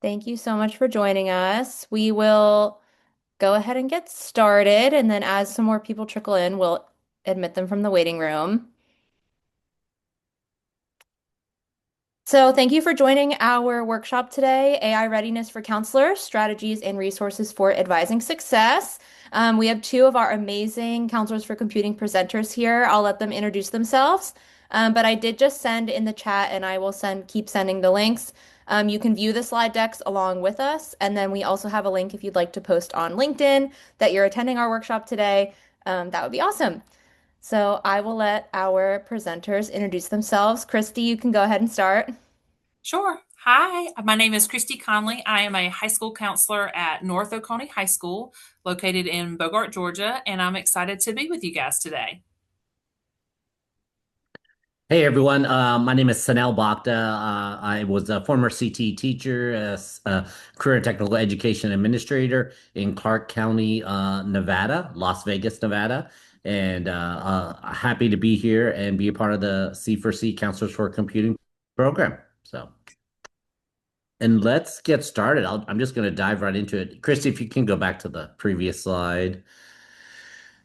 Thank you so much for joining us. We will go ahead and get started, and then as some more people trickle in, we'll admit them from the waiting room. So, thank you for joining our workshop today, AI Readiness for Counselors, Strategies and Resources for Advising Success. We have two of our amazing Counselors for Computing presenters here. I'll let them introduce themselves. But I did just send in the chat, and I will keep sending the links. You can view the slide decks along with us, and then we also have a link if you'd like to post on LinkedIn that you're attending our workshop today. That would be awesome. So I will let our presenters introduce themselves. Christy, you can go ahead and start. Sure. Hi, my name is Christy Conley. I am a high school counselor at North Oconee High School, located in Bogart, Georgia, and I'm excited to be with you guys today. Hey everyone, my name is Sanel Bhakta. I was a former CT teacher, career and technical education administrator in Clark County, Nevada, Las Vegas, Nevada, and happy to be here and be a part of the C4C Counselors for Computing program. And let's get started. I'm just going to dive right into it. Christy, if you can go back to the previous slide.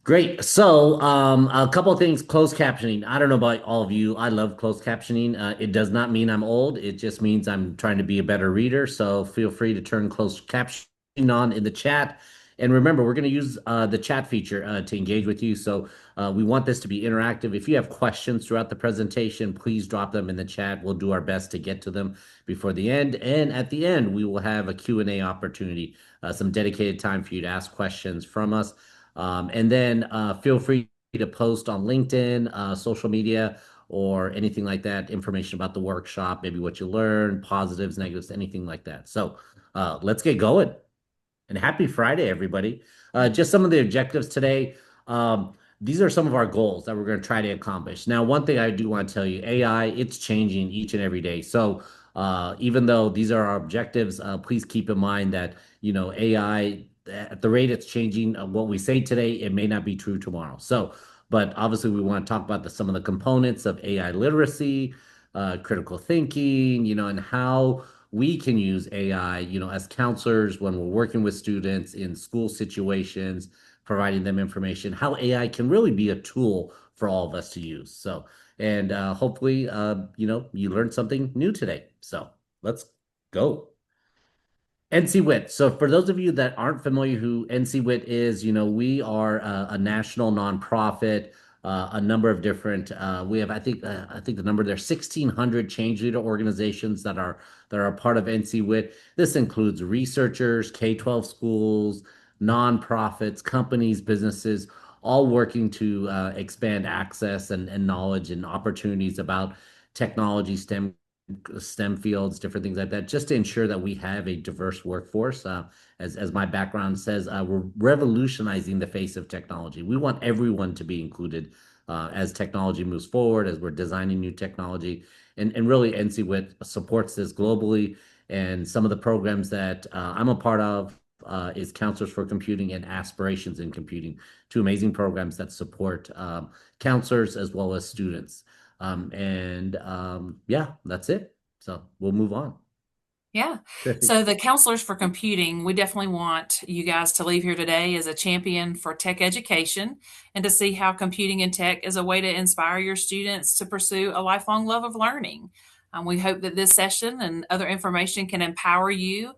Great. A couple of things, closed captioning. I don't know about all of you. I love closed captioning. It does not mean I'm old. It just means I'm trying to be a better reader. So feel free to turn closed captioning on in the chat. And remember, we're going to use the chat feature to engage with you. We want this to be interactive. If you have questions throughout the presentation, please drop them in the chat. We'll do our best to get to them before the end. And at the end, we will have a Q&A opportunity, some dedicated time for you to ask questions from us. And then feel free to post on LinkedIn, social media, or anything like that, information about the workshop, maybe what you learned, positives, negatives, anything like that. Let's get going. And happy Friday, everybody. Just some of the objectives today. These are some of our goals that we're going to try to accomplish. Now, one thing I do want to tell you, AI, it's changing each and every day. Even though these are our objectives, please keep in mind that, AI, at the rate it's changing, what we say today, it may not be true tomorrow. But obviously, we want to talk about some of the components of AI literacy, critical thinking, and how we can use AI, as counselors when we're working with students in school situations, providing them information, how AI can really be a tool for all of us to use. And hopefully, you learned something new today. So let's go. NCWIT. So for those of you that aren't familiar who NCWIT is, we are a national nonprofit, a number of different, we have, I think the number there, 1,600 change leader organizations that are part of NCWIT. This includes researchers, K-12 schools, nonprofits, companies, businesses, all working to expand access and knowledge and opportunities about technology, STEM fields, different things like that, just to ensure that we have a diverse workforce. As my background says, we're revolutionizing the face of technology. We want everyone to be included as technology moves forward, as we're designing new technology. And really, NCWIT supports this globally. And some of the programs that I'm a part of is Counselors for Computing and Aspirations in Computing, two amazing programs that support counselors as well as students. Yeah, that's it. So we'll move on. Yeah. So the counselors for computing, we definitely want you guys to leave here today as a champion for tech education and to see how computing and tech is a way to inspire your students to pursue a lifelong love of learning. We hope that this session and other information can empower you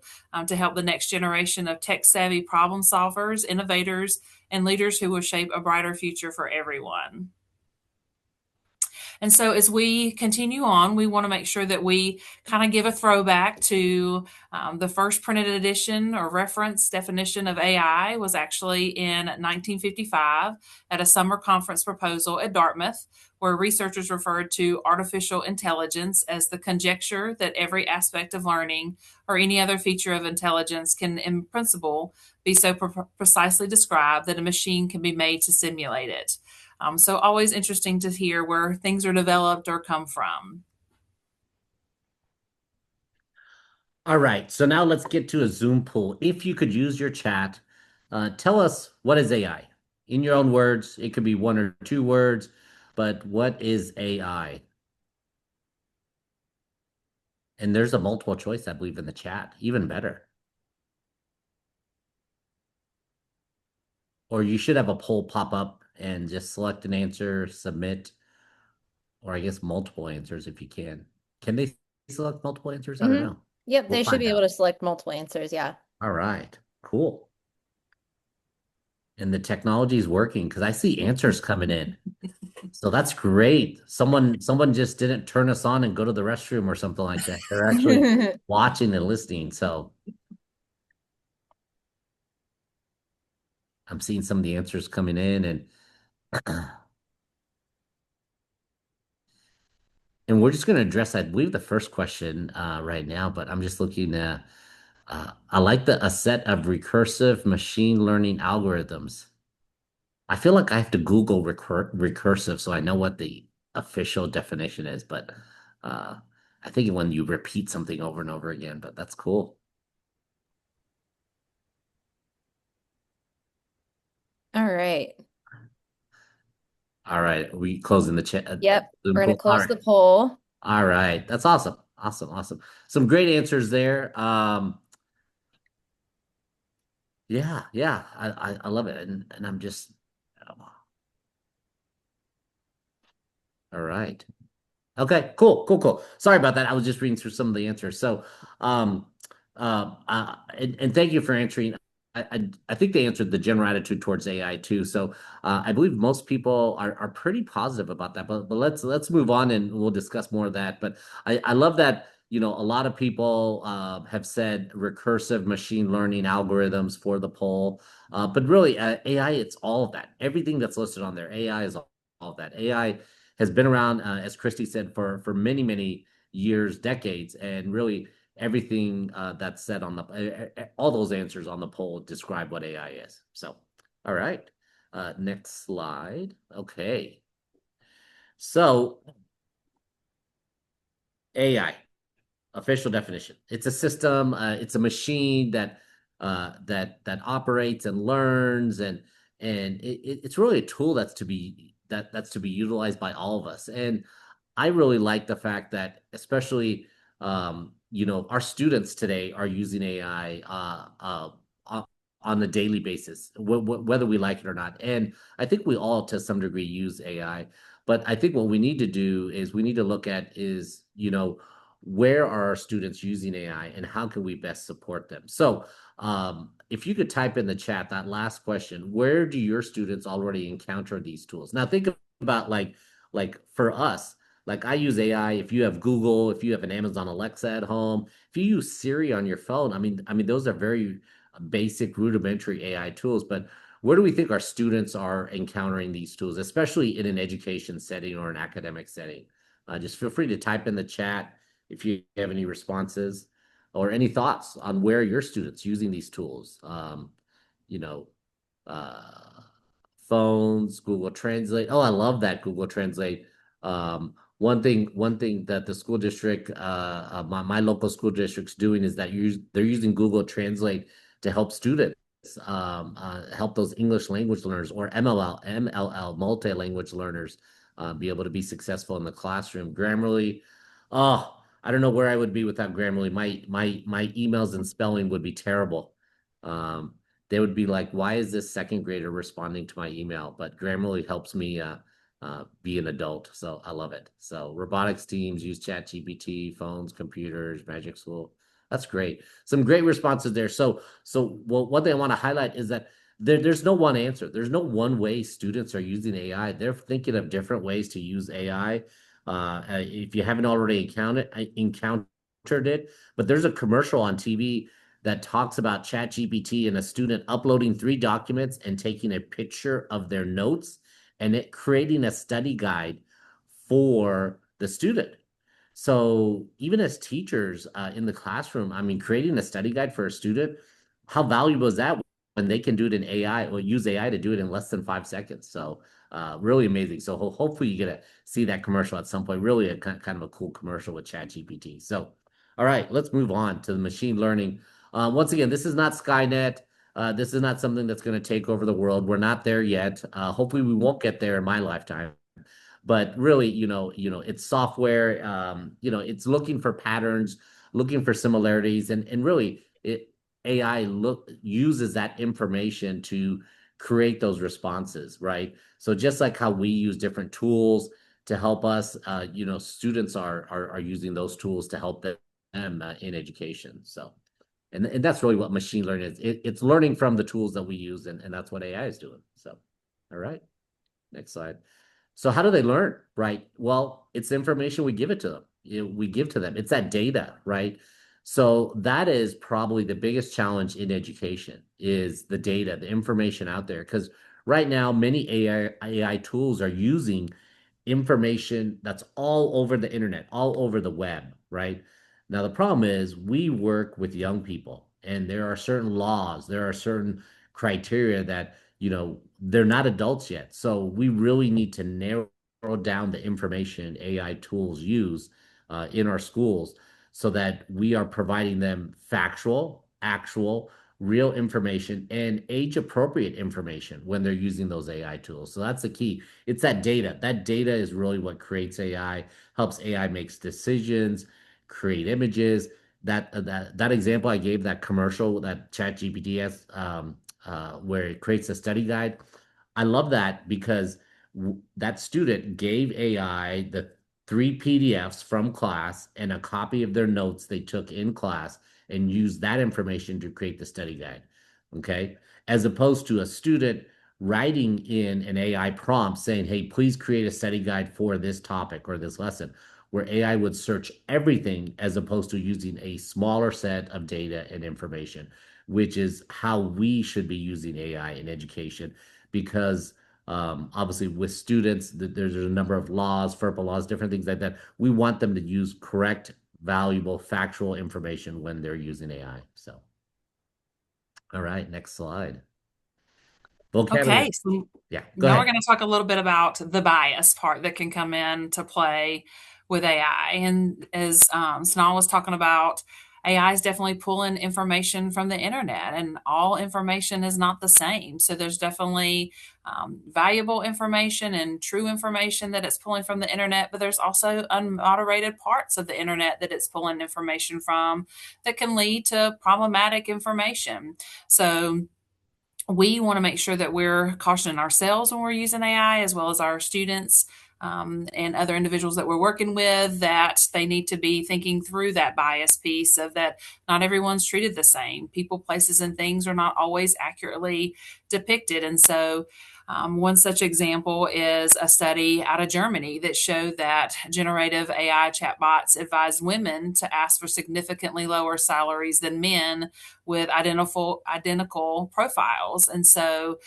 to help the next generation of tech savvy problem solvers, innovators, and leaders who will shape a brighter future for everyone. And so as we continue on, we want to make sure that we kind of give a throwback to the first printed edition or reference definition of AI was actually in 1955 at a summer conference proposal at Dartmouth, where researchers referred to artificial intelligence as the conjecture that every aspect of learning or any other feature of intelligence can, in principle, be so precisely described that a machine can be made to simulate it. So always interesting to hear where things are developed or come from. All right. So now let's get to a Zoom poll. If you could use your chat, tell us, what is AI? In your own words, it could be one or two words, but what is AI? And there's a multiple choice, I believe, in the chat. Even better. Or you should have a poll pop up and just select an answer, submit, or I guess multiple answers if you can. Can they select multiple answers? I don't know. Yep, We'll they should find be able out. to select multiple answers. Yeah. All right, cool. And the technology is working because I see answers coming in. So that's great. Someone just didn't turn us on and go to the restroom or something like that. They're actually watching and listening. So I'm seeing some of the answers coming in and we're just going to address, I believe, the first question right now, but I'm just looking at I like a set of recursive machine learning algorithms. I feel like I have to Google recursive so I know what the official definition is, but uh, I think when you repeat something over and over again, but that's cool. All right. All right, are we closing the chat? Yep. Zoom We're going to pool? All close right. the poll. All right. That's awesome. Awesome. Awesome. Some great answers there. Yeah, yeah. I love it. And I'm just all right. Okay, cool, cool, cool. Sorry about that. I was just reading through some of the answers. So, um, and thank you for answering. I think they answered the general attitude towards AI too. So, I believe most people are pretty positive about that. But let's move on and we'll discuss more of that. But I love that, you know, a lot of people have said recursive machine learning algorithms for the poll. But really, AI, it's all of that. Everything that's listed on there, AI is all of that. AI has been around, as Christy said, for many, many years, decades, and really everything that's said on all those answers on the poll describe what AI is. So, all right, next slide. Okay, so AI official definition. It's a system. It's a machine that operates and learns, and it's really a tool that's to be utilized by all of us. And I really like the fact that, especially, you know, our students today are using AI on a daily basis, whether we like it or not. And I think we all, to some degree, use AI. But I think what we need to do is we need to look at is, you know, where are our students using AI and how can we best support them? So, if you could type in the chat that last question, where do your students already encounter these tools? Now, think about like for us, like I use AI. If you have Google, if you have an Amazon Alexa at home, if you use Siri on your phone, I mean, those are very basic, rudimentary AI tools. But where do we think our students are encountering these tools, especially in an education setting or an academic setting? Just feel free to type in the chat if you have any responses or any thoughts on where your students using these tools. You know, uh, phones, Google Translate. Oh, I love that Google Translate. One thing that the school district, my local school district's doing is that they're using Google Translate to help students, help those English language learners or MLL, multi-language learners, be able to be successful in the classroom. Grammarly, oh, I don't know where I would be without Grammarly. My emails and spelling would be terrible. Um, they would be like, why is this second grader responding to my email? But Grammarly helps me be an adult. So I love it. So robotics teams use ChatGPT, phones, computers, Magic School. That's great. Some great responses there. So well, one thing I want to highlight is that there's no one answer. There's no one way students are using AI. They're thinking of different ways to use AI. If you haven't already encountered it, but there's a commercial on TV that talks about ChatGPT and a student uploading 3 documents and taking a picture of their notes and it creating a study guide for the student. So even as teachers in the classroom, I mean, creating a study guide for a student, how valuable is that when they can do it in AI or use AI to do it in less than 5 seconds? So really amazing. So hopefully you get to see that commercial at some point. Really a kind of a cool commercial with ChatGPT. So, all right, let's move on to the machine learning. Once again, this is not Skynet. This is not something that's going to take over the world. We're not there yet. Hopefully we won't get there in my lifetime. but really, it's software. It's looking for patterns, looking for similarities, and really, AI uses that information to create those responses, right? So just like how we use different tools to help us, students are using those tools to help them in education. So, and that's really what machine learning is. It's learning from the tools that we use, and that's what AI is doing. So, all right, next slide. So how do they learn, right? Well, it's the information we give it to them. We give to them. It's that data, right? So that is probably the biggest challenge in education is the data, the information out there. Because right now, many AI tools are using information that's all over the internet, all over the web, right? Now, the problem is we work with young people, and there are certain laws, there are certain criteria that, they're not adults yet. So we really need to narrow down the information AI tools use in our schools so that we are providing them factual, actual, real information and age appropriate information when they're using those AI tools. So that's the key. It's that data. That data is really what creates AI, helps AI makes decisions, create images. That example I gave, that commercial that ChatGPT has, where it creates a study guide. I love that because that student gave AI the three PDFs from class and a copy of their notes they took in class and used that information to create the study guide. Okay. As opposed to a student writing in an AI prompt saying, hey, please create a study guide for this topic or this lesson, where AI would search everything as opposed to using a smaller set of data and information, which is how we should be using AI in education. Because obviously, with students, there's a number of laws, FERPA laws, different things like that. We want them to use correct, valuable, factual information when they're using AI. So, all right, next slide. Vocabulary. Okay, so Yeah, go now we're ahead. going to talk a little bit about the bias part that can come in to play with AI. And as Sanal was talking about, AI is definitely pulling information from the internet, and all information is not the same. So there's definitely valuable information and true information that it's pulling from the internet, but there's also unmoderated parts of the internet that it's pulling information from that can lead to problematic information. So we want to make sure that we're cautioning ourselves when we're using AI, as well as our students and other individuals that we're working with, that they need to be thinking through that bias piece of that not everyone's treated the same. People, places, and things are not always accurately depicted. And so one such example is a study out of Germany that showed that generative AI chatbots advise women to ask for significantly lower salaries than men with identical profiles. And so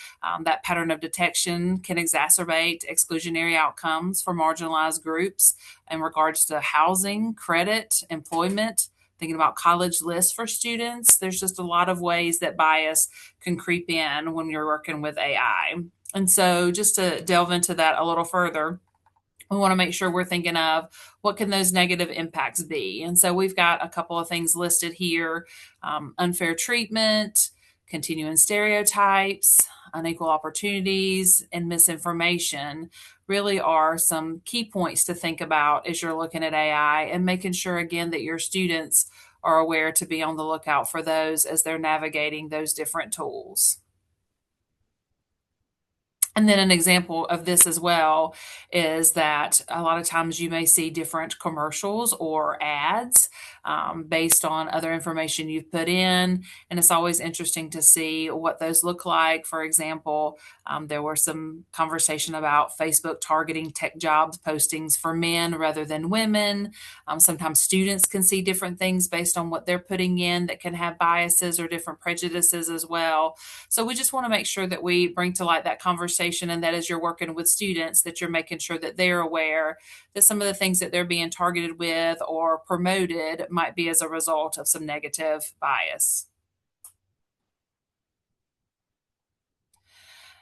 that pattern of detection can exacerbate exclusionary outcomes for marginalized groups in regards to housing, credit, employment, thinking about college lists for students. There's just a lot of ways that bias can creep in when you're working with AI. And so just to delve into that a little further, we want to make sure we're thinking of what can those negative impacts be. And so we've got a couple of things listed here: unfair treatment, continuing stereotypes, unequal opportunities, and misinformation really are some key points to think about as you're looking at AI, and making sure, again, that your students are aware to be on the lookout for those as they're navigating those different tools. And then an example of this as well is that a lot of times you may see different commercials or ads based on other information you've put in. And it's always interesting to see what those look like. For example, there were some conversation about Facebook targeting tech jobs postings for men rather than women. Sometimes students can see different things based on what they're putting in that can have biases or different prejudices as well. So we just want to make sure that we bring to light that conversation, and that as you're working with students, that you're making sure that they're aware that some of the things that they're being targeted with or promoted might be as a result of some negative bias.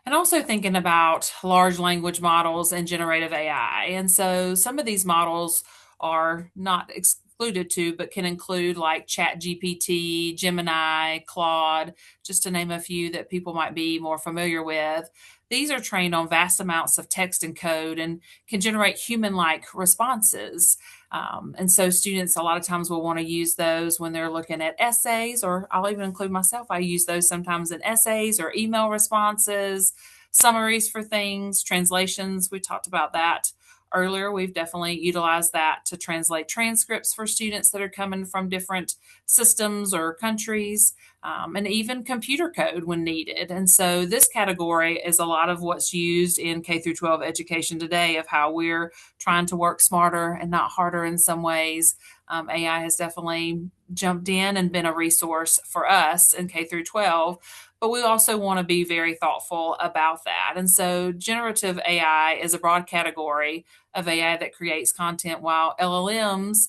And also thinking about large language models and generative AI. And so some of these models are not excluded to, but can include like ChatGPT, Gemini, Claude, just to name a few that people might be more familiar with. these are trained on vast amounts of text and code and can generate human-like responses. And so students a lot of times will want to use those when they're looking at essays, or I'll even include myself. I use those sometimes in essays or email responses, summaries for things, translations. We talked about that earlier. We've definitely utilized that to translate transcripts for students that are coming from different systems or countries, and even computer code when needed. And so this category is a lot of what's used in K through 12 education today, of how we're trying to work smarter and not harder in some ways. AI has definitely jumped in and been a resource for us in K through 12, but we also want to be very thoughtful about that. And so generative AI is a broad category of AI that creates content, while LLMs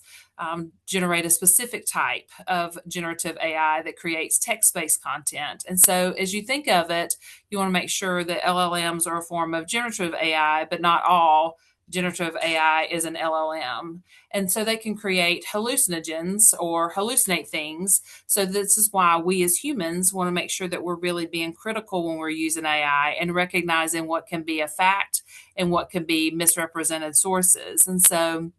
generate a specific type of generative AI that creates text-based content. And so as you think of it, you want to make sure that LLMs are a form of generative AI, but not all generative AI is an LLM. And so they can create hallucinogens or hallucinate things. So this is why we as humans want to make sure that we're really being critical when we're using AI and recognizing what can be a fact and what can be misrepresented sources. And so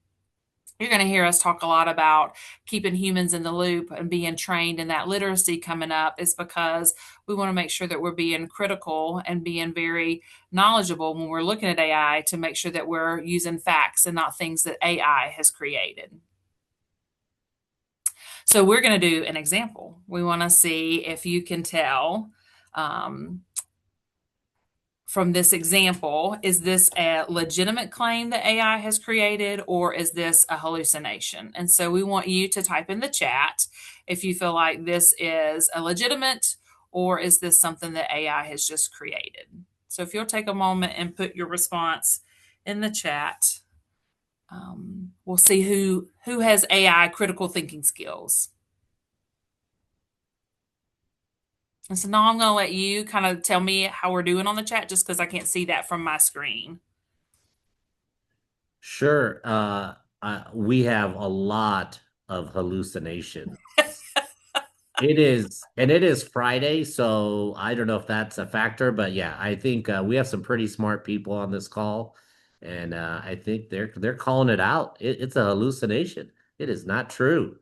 you're going to hear us talk a lot about keeping humans in the loop and being trained in that literacy coming up, is because we want to make sure that we're being critical and being very knowledgeable when we're looking at AI, to make sure that we're using facts and not things that AI has created. So we're going to do an example. We want to see if you can tell from this example, is this a legitimate claim that AI has created, or is this a hallucination? And so we want you to type in the chat if you feel like this is a legitimate, or is this something that AI has just created. So if you'll take a moment and put your response in the chat, we'll see who has AI critical thinking skills. And so now I'm going to let you kind of tell me how we're doing on the chat, just because I can't see that from my screen. Sure. We have a lot of hallucination. It is Friday, so I don't know if that's a factor, but yeah, I think we have some pretty smart people on this call, and I think they're calling it out. It's a hallucination. It is not true.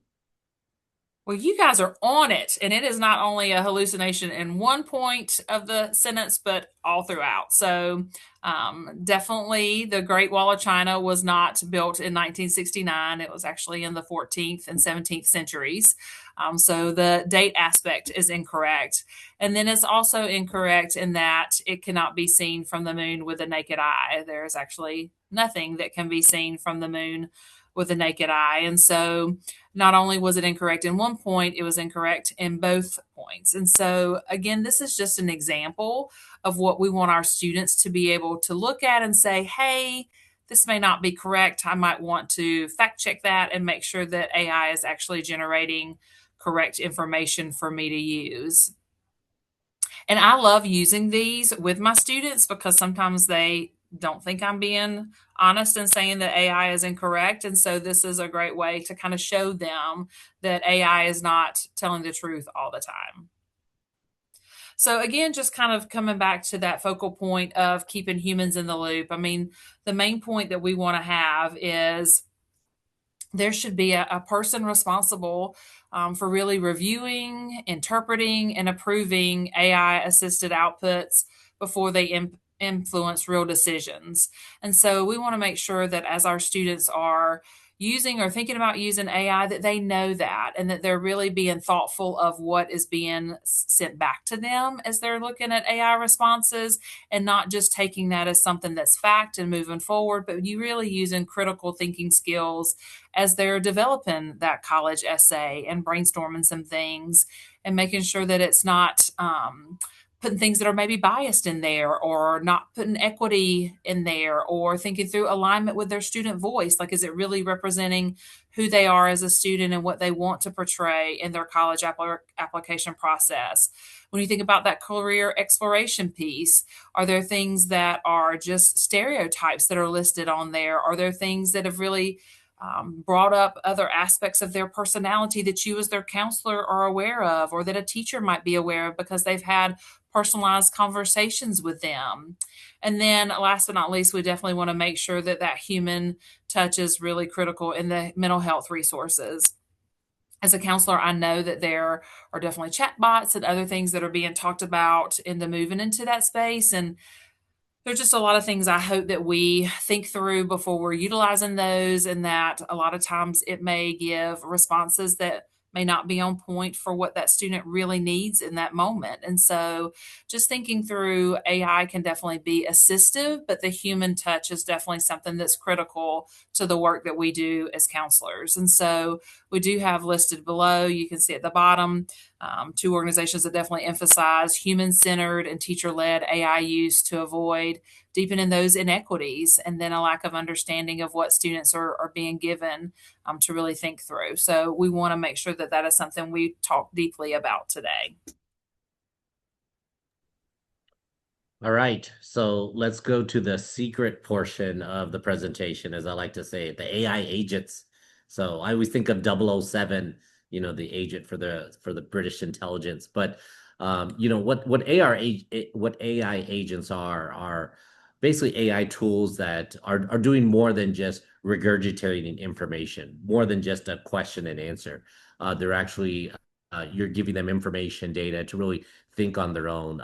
Well, you guys are on it, and it is not only a hallucination in one point of the sentence, but all throughout. So definitely the Great Wall of China was not built in 1969. It was actually in the 14th and 17th centuries. So the date aspect is incorrect. And then it's also incorrect in that it cannot be seen from the moon with the naked eye. There's actually nothing that can be seen from the moon with the naked eye. And so not only was it incorrect in one point, it was incorrect in both points. And so again, this is just an example of what we want our students to be able to look at and say, hey, this may not be correct. I might want to fact check that and make sure that AI is actually generating correct information for me to use. And I love using these with my students because sometimes they don't think I'm being honest and saying that AI is incorrect. And so this is a great way to kind of show them that AI is not telling the truth all the time. So again, just kind of coming back to that focal point of keeping humans in the loop. I mean, the main point that we want to have is there should be a person responsible for really reviewing, interpreting, and approving AI-assisted outputs before they influence real decisions. And so we want to make sure that as our students are using or thinking about using AI, that they know that, and that they're really being thoughtful of what is being sent back to them as they're looking at AI responses, and not just taking that as something that's fact and moving forward, but you really using critical thinking skills as they're developing that college essay and brainstorming some things, and making sure that it's not putting things that are maybe biased in there, or not putting equity in there, or thinking through alignment with their student voice. Like, is it really representing who they are as a student and what they want to portray in their college application process? When you think about that career exploration piece, are there things that are just stereotypes that are listed on there? Are there things that have really brought up other aspects of their personality that you as their counselor are aware of, or that a teacher might be aware of because they've had personalized conversations with them. And then last but not least, we definitely want to make sure that that human touch is really critical in the mental health resources. As a counselor, I know that there are definitely chatbots and other things that are being talked about in the moving into that space. And there's just a lot of things I hope that we think through before we're utilizing those, and that a lot of times it may give responses that may not be on point for what that student really needs in that moment. And so just thinking through, AI can definitely be assistive, but the human touch is definitely something that's critical to the work that we do as counselors. And so we do have listed below, you can see at the bottom, two organizations that definitely emphasize human-centered and teacher-led AI use to avoid deepening those inequities, and then a lack of understanding of what students are being given to really think through. So we want to make sure that that is something we talk deeply about today. All right, so let's go to the secret portion of the presentation, as I like to say, the AI agents. So I always think of 007, the agent for the British intelligence. But what AI agents are basically AI tools that are doing more than just regurgitating information, more than just a question and answer. They're actually you're giving them information, data to really think on their own,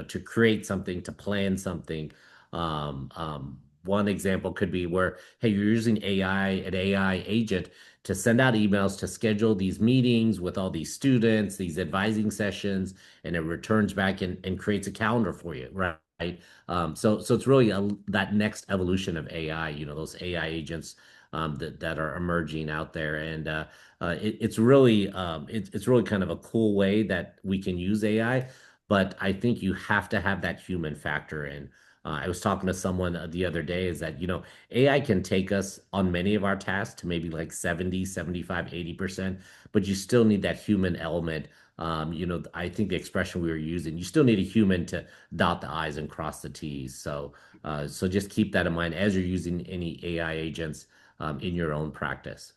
to create something, to plan something. One example could be where, hey, you're using an AI agent to send out emails to schedule these meetings with all these students, these advising sessions, and it returns back and creates a calendar for you, right? So it's really that next evolution of AI, those AI agents that are emerging out there. And it's really it's really kind of a cool way that we can use AI, but I think you have to have that human factor in. I was talking to someone the other day is that, AI can take us on many of our tasks to maybe like 70, 75, 80%, but you still need that human element. I think the expression we were using, you still need a human to dot the I's and cross the T's. So just keep that in mind as you're using any AI agents in your own practice.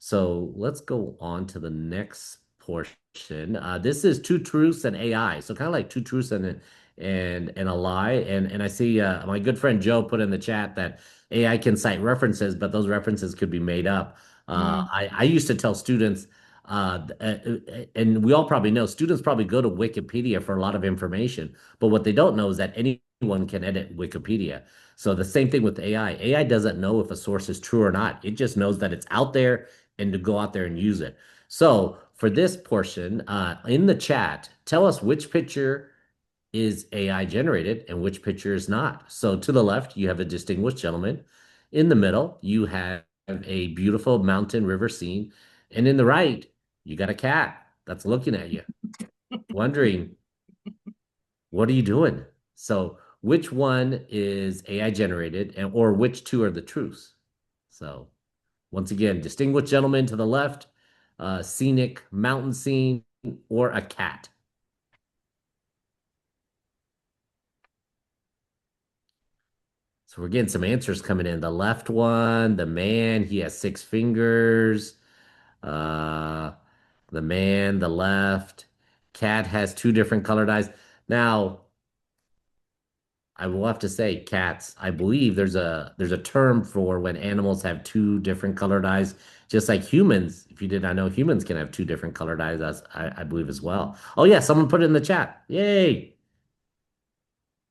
So let's go on to the next portion. This is two truths and AI. So kind of like two truths and a lie. And I see my good friend Joe put in the chat that AI can cite references, but those references could be made up. Mm. I used to tell students, and we all probably know, students probably go to Wikipedia for a lot of information, but what they don't know is that anyone can edit Wikipedia. So the same thing with AI. AI doesn't know if a source is true or not. It just knows that it's out there and to go out there and use it. So for this portion, in the chat, tell us which picture is AI generated and which picture is not. So to the left, you have a distinguished gentleman. In the middle, you have a beautiful mountain river scene. And in the right, you got a cat that's looking at you, wondering, what are you doing? So which one is AI generated or which two are the truths? So once again, distinguished gentleman to the left, scenic mountain scene, or a cat. So we're getting some answers coming in. The left one, the man, he has six fingers. Uh, the man, the left. Cat has two different colored eyes. Now, I will have to say, cats, I believe there's a term for when animals have two different colored eyes, just like humans. If you did not know, humans can have two different colored eyes, as I believe as well. Oh yeah, someone put it in the chat. Yay!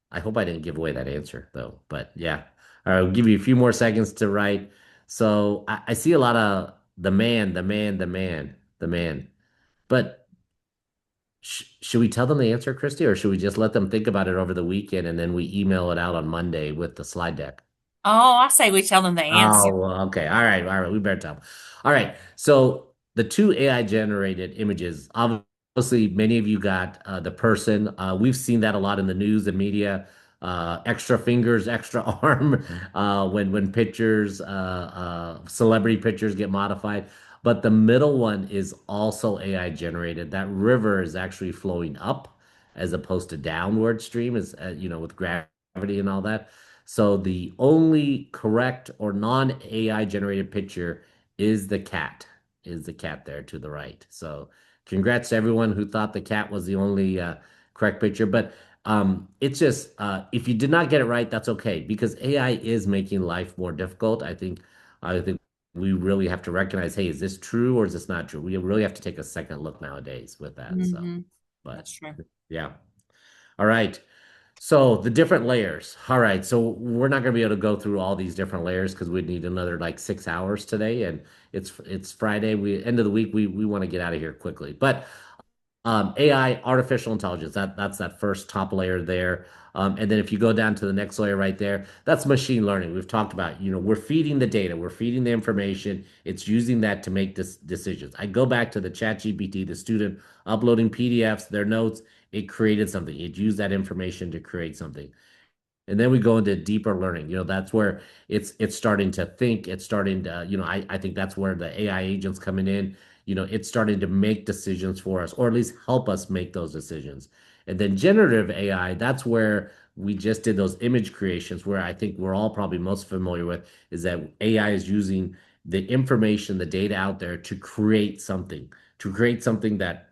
I hope I didn't give away that answer though, but yeah. All right, I'll give you a few more seconds to write. So I see a lot of the man, the man, the man, the man. But should we tell them the answer, Christy, or should we just let them think about it over the weekend and then we email it out on Monday with the slide deck? Oh, I say we tell them the answer. Oh, well, okay. All right. All right. We better tell them. All right. So the two AI generated images, obviously, many of you got the person. We've seen that a lot in the news and media. Extra fingers, extra arm, when pictures, celebrity pictures get modified. But the middle one is also AI generated. That river is actually flowing up as opposed to downward stream, as with gravity and all that. So the only correct or non-AI generated picture is the cat there to the right. So congrats to everyone who thought the cat was the only correct picture. But it's just if you did not get it right, that's okay because AI is making life more difficult. I think we really have to recognize, hey, is this true or is this not true? We really have to take a second look nowadays with that. So, Hmm. but That's true. yeah. All right. So the different layers. All right. So we're not going to be able to go through all these different layers because we'd need another like 6 hours today, and it's Friday. We end of the week. We want to get out of here quickly. But AI, artificial intelligence. That's that first top layer there. And then if you go down to the next layer right there, that's machine learning. We've talked about, we're feeding the data, we're feeding the information. It's using that to make this decisions. I go back to the Chat GPT, the student uploading PDFs, their notes. It created something. It used that information to create something. And then we go into deeper learning. That's where it's starting to think. It's starting to, I think that's where the AI agents coming in. It's starting to make decisions for us, or at least help us make those decisions. And then generative AI, that's where we just did those image creations, where I think we're all probably most familiar with, is that AI is using the information, the data out there to create something that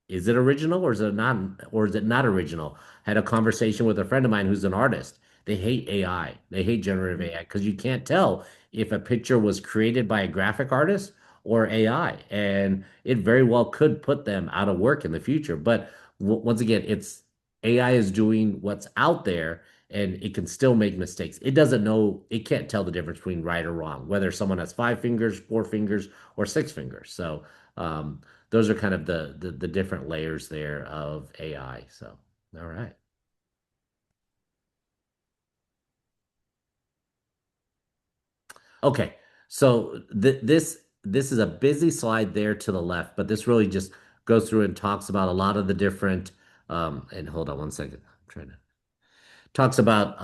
is it original or is it not original? Had a conversation with a friend of mine who's an artist. They hate AI. They hate generative AI because you can't tell if a picture was created by a graphic artist or AI. And it very well could put them out of work in the future. But once again, it's AI is doing what's out there and it can still make mistakes. It doesn't know, it can't tell the difference between right or wrong, whether someone has 5 fingers, 4 fingers, or 6 fingers. So those are kind of the different layers there of AI. So, all right. Okay, so this is a busy slide there to the left, but this really just goes through and talks about a lot of the different and hold on one second. I'm trying to talks about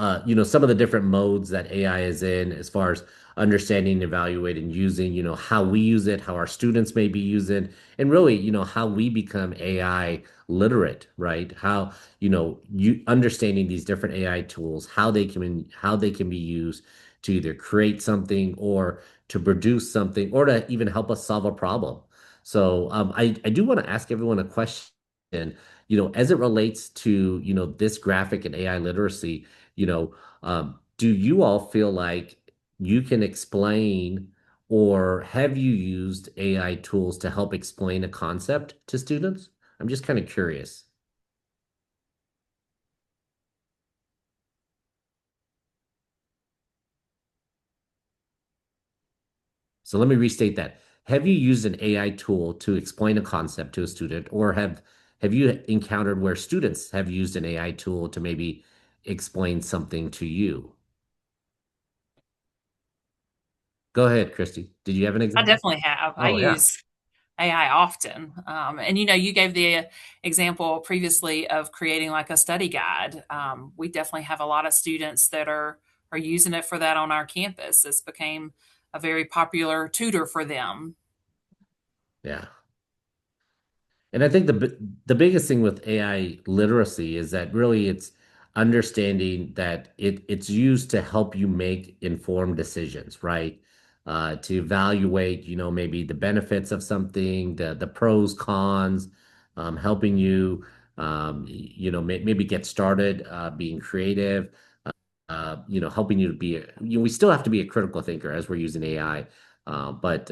some of the different modes that AI is in as far as understanding, evaluating, using, how we use it, how our students may be using, and really, how we become AI literate, right? How, you understanding these different AI tools, how they can be used to either create something or to produce something or to even help us solve a problem. So I do want to ask everyone a question as it relates to, this graphic and AI literacy, do you all feel like you can explain or have you used AI tools to help explain a concept to students? I'm just kind of curious. So let me restate that. Have you used an AI tool to explain a concept to a student, or have you encountered where students have used an AI tool to maybe explain something to you? Go ahead, Christy. Did you have an I example? definitely have. I Oh, yeah. use AI often. And you gave the example previously of creating like a study guide. We definitely have a lot of students that are using it for that on our campus. It's became a very popular tutor for them. Yeah. And I think the biggest thing with AI literacy is that really it's understanding that it's used to help you make informed decisions, right? To evaluate, maybe the benefits of something, the pros, cons, helping you, maybe get started, being creative, helping you to be, we still have to be a critical thinker as we're using AI, but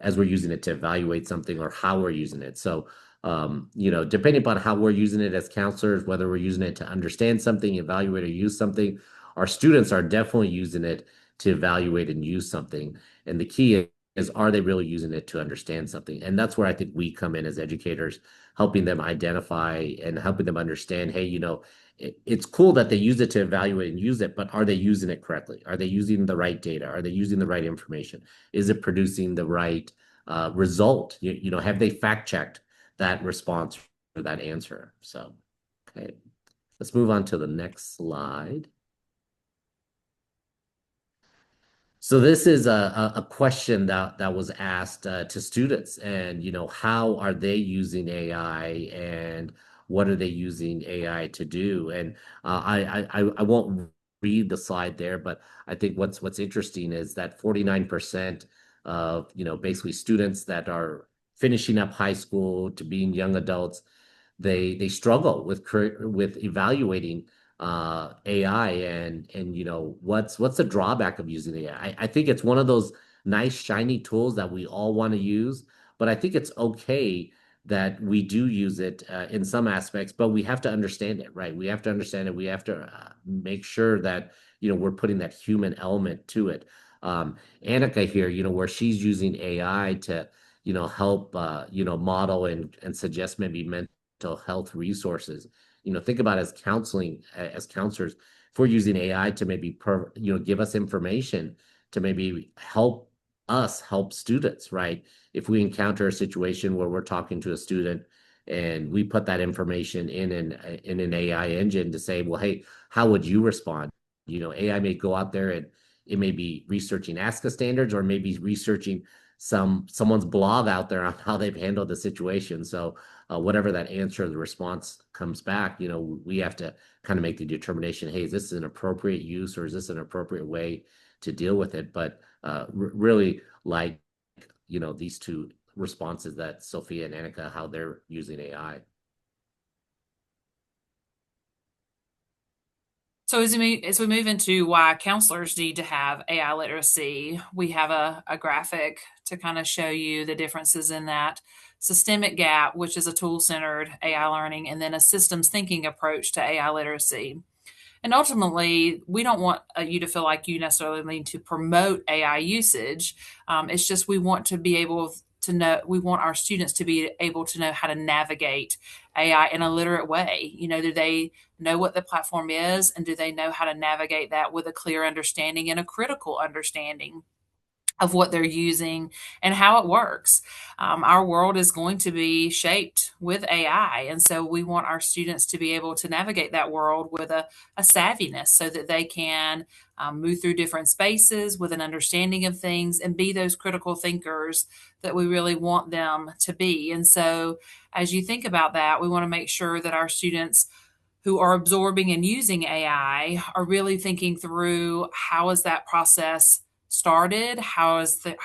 as we're using it to evaluate something or how we're using it. So, depending upon how we're using it as counselors, whether we're using it to understand something, evaluate, or use something, our students are definitely using it to evaluate and use something. And the key is, are they really using it to understand something? And that's where I think we come in as educators, helping them identify and helping them understand, hey, it's cool that they use it to evaluate and use it, but are they using it correctly? Are they using the right data? Are they using the right information? Is it producing the right result? Have they fact checked that response or that answer? So, okay, let's move on to the next slide. So this is a question that was asked to students, and how are they using AI, and what are they using AI to do? And I won't read the slide there, but I think what's interesting is that 49% of basically students that are finishing up high school to being young adults, they struggle with evaluating AI and what's the drawback of using AI. I think it's one of those nice shiny tools that we all want to use, but I think it's okay that we do use it in some aspects, but we have to understand it, right? We have to understand it. We have to make sure that we're putting that human element to it. Annika here, where she's using AI to help model and suggest maybe mental health resources. Think about as counselors, if we're using AI to maybe give us information to maybe help us help students, right? If we encounter a situation where we're talking to a student and we put that information in an AI engine to say, well, hey, how would you respond? AI may go out there and it may be researching ASCA standards or maybe researching someone's blog out there on how they've handled the situation. So whatever that answer or the response comes back, we have to kind of make the determination, hey, is this an appropriate use or is this an appropriate way to deal with it? But really like, these two responses that Sophia and Annika, how they're using AI. So as we move into why counselors need to have AI literacy, we have a graphic to kind of show you the differences in that systemic gap, which is a tool-centered AI learning, and then a systems thinking approach to AI literacy. And ultimately, we don't want you to feel like you necessarily need to promote AI usage. It's just we want to be able to know, we want our students to be able to know how to navigate AI in a literate way. Do they know what the platform is, and do they know how to navigate that with a clear understanding and a critical understanding of what they're using and how it works? Our world is going to be shaped with AI. And so we want our students to be able to navigate that world with a savviness so that they can move through different spaces with an understanding of things and be those critical thinkers that we really want them to be. And so as you think about that, we want to make sure that our students who are absorbing and using AI are really thinking through how is that process started, how is the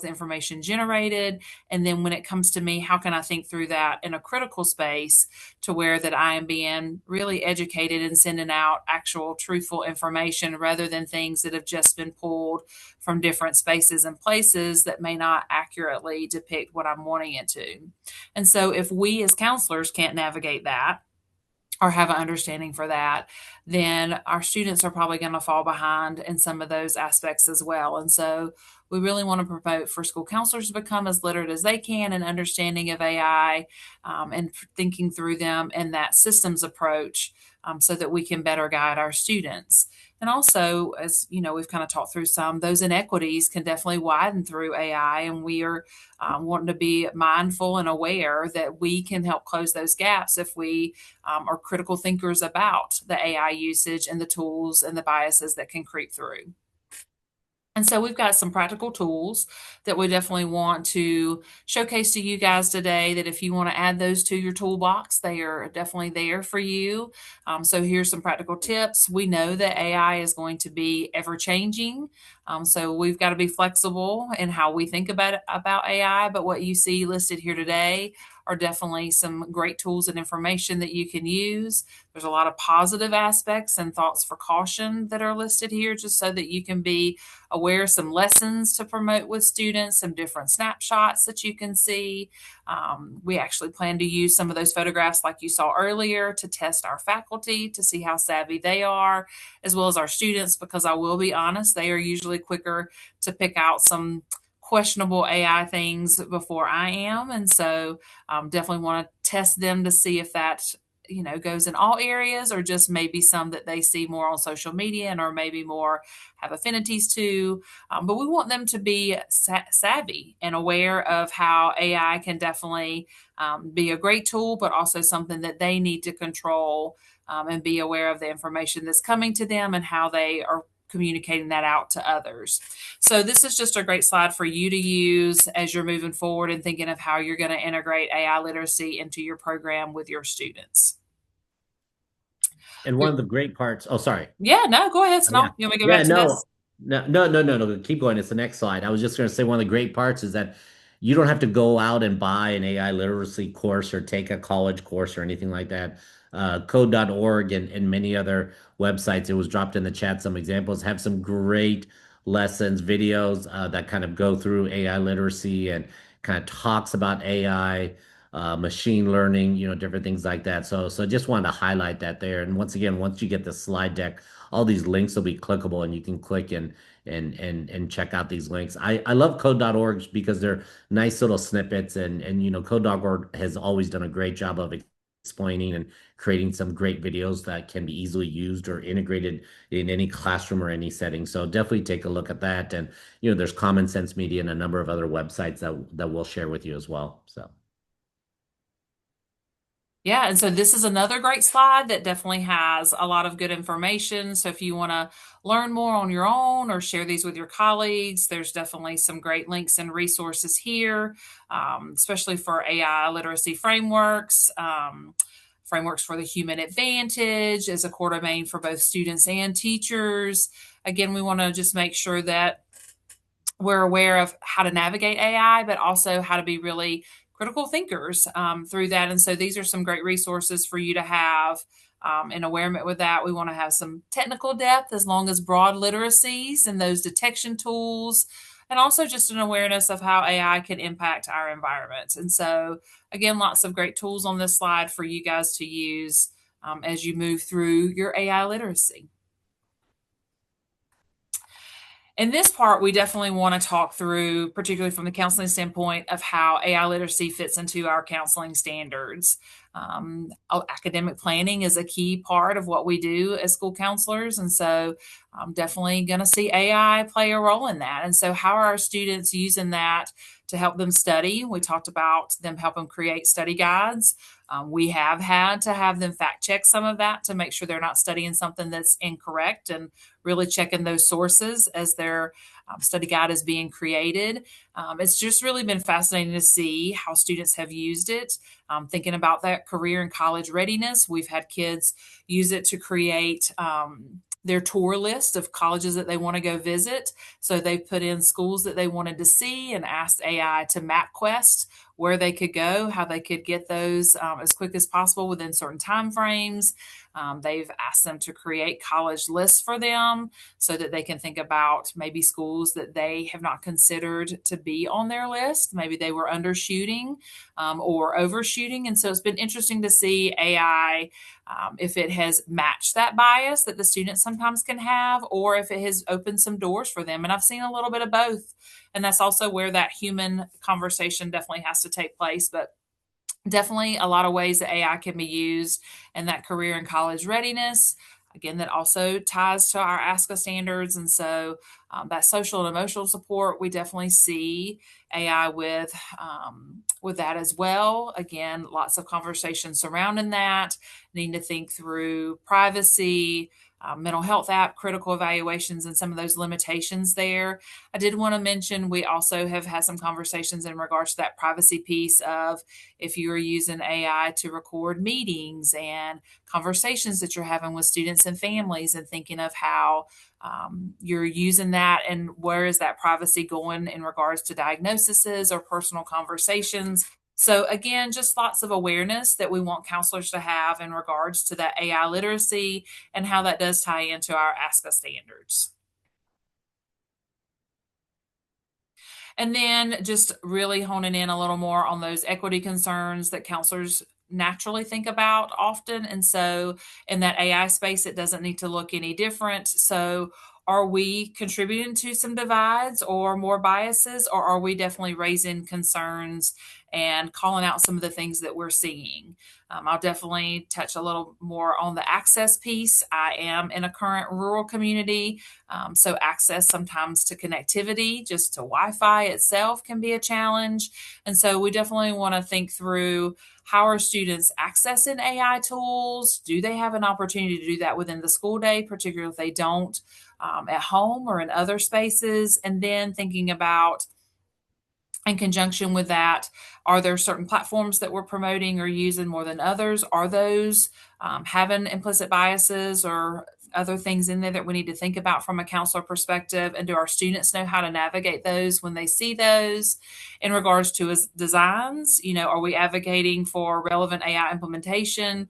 information generated, and then when it comes to me, how can I think through that in a critical space to where that I am being really educated and sending out actual truthful information rather than things that have just been pulled from different spaces and places that may not accurately depict what I'm wanting it to. And so if we as counselors can't navigate that or have an understanding for that, then our students are probably going to fall behind in some of those aspects as well. And so we really want to promote for school counselors to become as literate as they can in understanding of AI, and thinking through them in that systems approach, so that we can better guide our students. And also, as you know, we've kind of talked through those inequities can definitely widen through AI, and we are wanting to be mindful and aware that we can help close those gaps if we are critical thinkers about the AI usage and the tools and the biases that can creep through. And so we've got some practical tools that we definitely want to showcase to you guys today, that if you want to add those to your toolbox, they are definitely there for you. So here's some practical tips. We know that AI is going to be ever changing. So we've got to be flexible in how we think about AI, but what you see listed here today are definitely some great tools and information that you can use. There's a lot of positive aspects and thoughts for caution that are listed here, just so that you can be aware of some lessons to promote with students, some different snapshots that you can see. We actually plan to use some of those photographs like you saw earlier to test our faculty to see how savvy they are, as well as our students, because I will be honest, they are usually quicker to pick out some questionable AI things before I am. And so definitely want to test them to see if that goes in all areas, or just maybe some that they see more on social media and or maybe more have affinities to. But we want them to be savvy and aware of how AI can definitely be a great tool, but also something that they need to control, and be aware of the information that's coming to them and how they are communicating that out to others. So this is just a great slide for you to use as you're moving forward and thinking of how you're going to integrate AI literacy into your program with your students. And one of the great parts, oh, sorry. Yeah, no, go ahead, Yeah. Sonal. You want me to go back to this? No. Keep going. It's the next slide. I was just going to say one of the great parts is that, you don't have to go out and buy an AI literacy course or take a college course or anything like that. Code.org and many other websites, it was dropped in the chat. Some examples have some great lessons, videos that kind of go through AI literacy and kind of talks about AI, machine learning, different things like that. So just wanted to highlight that there. And once again, once you get the slide deck, all these links will be clickable, and you can click and check out these links. I love code.org because they're nice little snippets, and code.org has always done a great job of explaining and creating some great videos that can be easily used or integrated in any classroom or any setting. So definitely take a look at that. And there's Common Sense Media and a number of other websites that we'll share with you as well. So. Yeah, and so this is another great slide that definitely has a lot of good information. So if you want to learn more on your own or share these with your colleagues, there's definitely some great links and resources here, especially for AI literacy frameworks. Frameworks for the Human Advantage as a core domain for both students and teachers. Again, we want to just make sure that we're aware of how to navigate AI, but also how to be really critical thinkers through that. And so these are some great resources for you to have in awareness with that. We want to have some technical depth as long as broad literacies and those detection tools, and also just an awareness of how AI can impact our environment. And so, again, lots of great tools on this slide for you guys to use as you move through your AI literacy. In this part, we definitely want to talk through, particularly from the counseling standpoint, of how AI literacy fits into our counseling standards. Academic planning is a key part of what we do as school counselors, and so I'm definitely going to see AI play a role in that. And so how are our students using that to help them study? We talked about them helping create study guides. We have had to have them fact check some of that to make sure they're not studying something that's incorrect, and really checking those sources as their study guide is being created. It's just really been fascinating to see how students have used it. Thinking about that career and college readiness, we've had kids use it to create their tour list of colleges that they want to go visit. So they've put in schools that they wanted to see and asked AI to map quest where they could go, how they could get those as quick as possible within certain time frames. They've asked them to create college lists for them so that they can think about maybe schools that they have not considered to be on their list. Maybe they were undershooting or overshooting. And so it's been interesting to see AI, if it has matched that bias that the students sometimes can have, or if it has opened some doors for them. And I've seen a little bit of both. And that's also where that human conversation definitely has to take place. But definitely a lot of ways that AI can be used in that career and college readiness. Again, that also ties to our ASCA standards. And so that social and emotional support, we definitely see AI with that as well. Again, lots of conversations surrounding that, needing to think through privacy, mental health app, critical evaluations, and some of those limitations there. I did want to mention we also have had some conversations in regards to that privacy piece of if you are using AI to record meetings and conversations that you're having with students and families, and thinking of how you're using that and where is that privacy going in regards to diagnoses or personal conversations. So again, just lots of awareness that we want counselors to have in regards to that AI literacy and how that does tie into our ASCA standards. And then just really honing in a little more on those equity concerns that counselors naturally think about often. And so in that AI space, it doesn't need to look any different. So are we contributing to some divides or more biases, or are we definitely raising concerns and calling out some of the things that we're seeing? I'll definitely touch a little more on the access piece. I am in a current rural community, so access sometimes to connectivity, just to Wi-Fi itself, can be a challenge. And so we definitely want to think through how are students accessing AI tools? Do they have an opportunity to do that within the school day, particularly if they don't at home or in other spaces? And then thinking about, in conjunction with that, are there certain platforms that we're promoting or using more than others? Are those having implicit biases or other things in there that we need to think about from a counselor perspective? And do our students know how to navigate those when they see those? In regards to designs, are we advocating for relevant AI implementation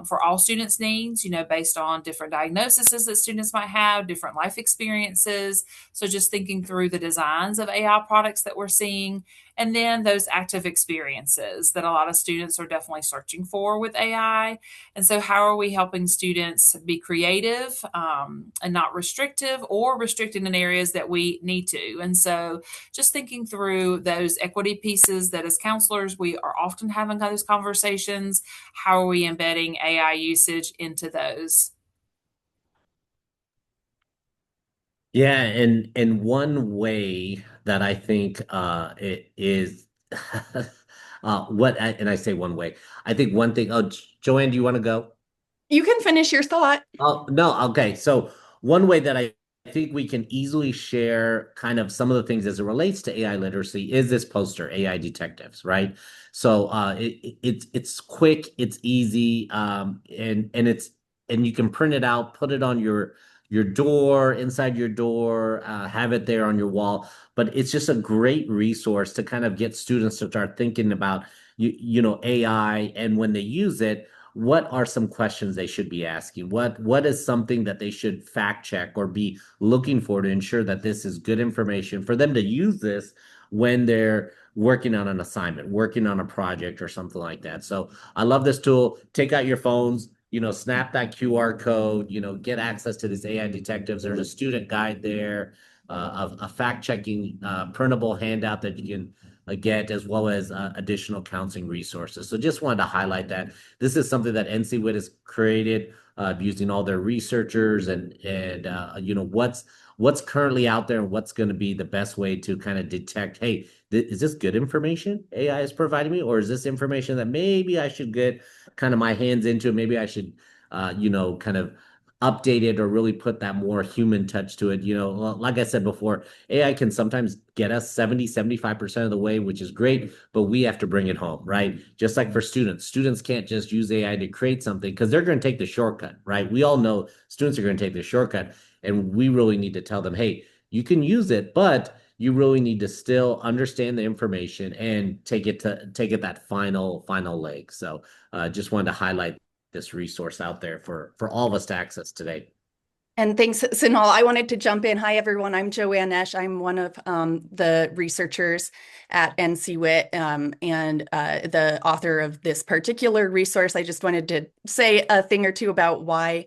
for all students' needs, based on different diagnoses that students might have, different life experiences? So just thinking through the designs of AI products that we're seeing, and then those active experiences that a lot of students are definitely searching for with AI. And so, how are we helping students be creative and not restrictive, or restricted in areas that we need to? And so, just thinking through those equity pieces that as counselors, we are often having those conversations. How are we embedding AI usage into those? Yeah, and one way that I think it is and I say one way. I think one thing. Oh, Joanne, do you want to go? You can finish your thought. Oh, no. Okay. So one way that I think we can easily share kind of some of the things as it relates to AI literacy is this poster, AI Detectives, right? So it's quick, it's easy, and you can print it out, put it on your door, inside your door, have it there on your wall. But it's just a great resource to kind of get students to start thinking about AI, and when they use it, what are some questions they should be asking? What is something that they should fact check or be looking for to ensure that this is good information for them to use this when they're working on an assignment, working on a project or something like that. So I love this tool. Take out your phones, snap that QR code, get access to these AI detectives. There's a student guide there, a fact checking printable handout that you can get, as well as additional counseling resources. So just wanted to highlight that this is something that NCWIT has created using all their researchers, and what's currently out there and what's going to be the best way to kind of detect, hey, is this good information AI is providing me, or is this information that maybe I should get kind of my hands into? Maybe I should, kind of update it or really put that more human touch to it. Like I said before, AI can sometimes get us 75% of the way, which is great, but we have to bring it home, right? Just like for students can't just use AI to create something because they're going to take the shortcut, right? We all know students are going to take the shortcut, and we really need to tell them, hey, you can use it, but you really need to still understand the information and take it that final leg. So just wanted to highlight this resource out there for all of us to access today. And thanks, Sinal. I wanted to jump in. Hi, everyone. I'm Joanne Esch. I'm one of the researchers at NCWIT and the author of this particular resource. I just wanted to say a thing or two about why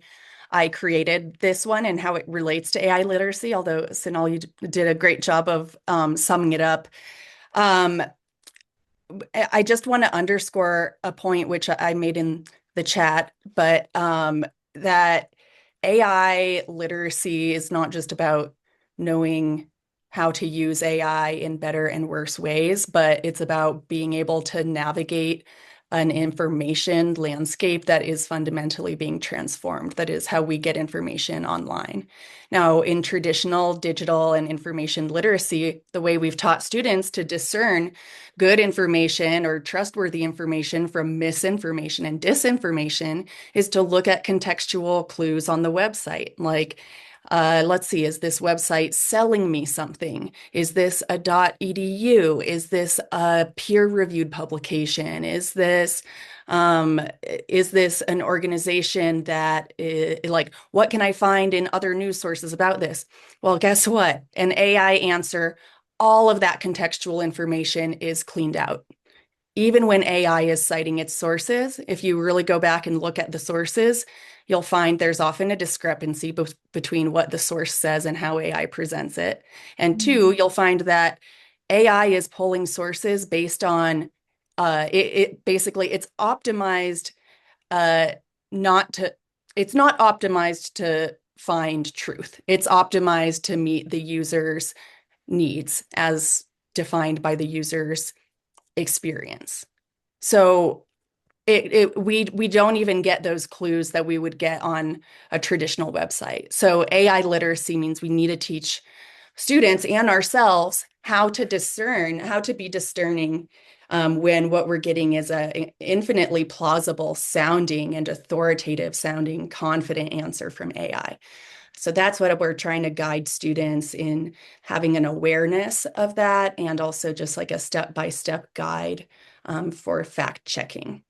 I created this one and how it relates to AI literacy, although Sinal, you did a great job of summing it up. I just want to underscore a point which I made in the chat, but that AI literacy is not just about knowing how to use AI in better and worse ways, but it's about being able to navigate an information landscape that is fundamentally being transformed. That is how we get information online. Now, in traditional digital and information literacy, the way we've taught students to discern good information or trustworthy information from misinformation and disinformation is to look at contextual clues on the website. Like, let's see, is this website selling me something? Is this a .edu? Is this a peer-reviewed publication? Is this an organization that like, what can I find in other news sources about this? Well, guess what? An AI answer, all of that contextual information is cleaned out. Even when AI is citing its sources, if you really go back and look at the sources, you'll find there's often a discrepancy between what the source says and how AI presents it. And two, you'll find that AI is pulling sources based on basically it's optimized it's not optimized to find truth. It's optimized to meet the user's needs as defined by the user's experience. So we don't even get those clues that we would get on a traditional website. So AI literacy means we need to teach students and ourselves how to discern, how to be discerning when what we're getting is a infinitely plausible sounding and authoritative sounding confident answer from AI. So that's what we're trying to guide students in, having an awareness of that, and also just like a step-by-step guide for fact checking.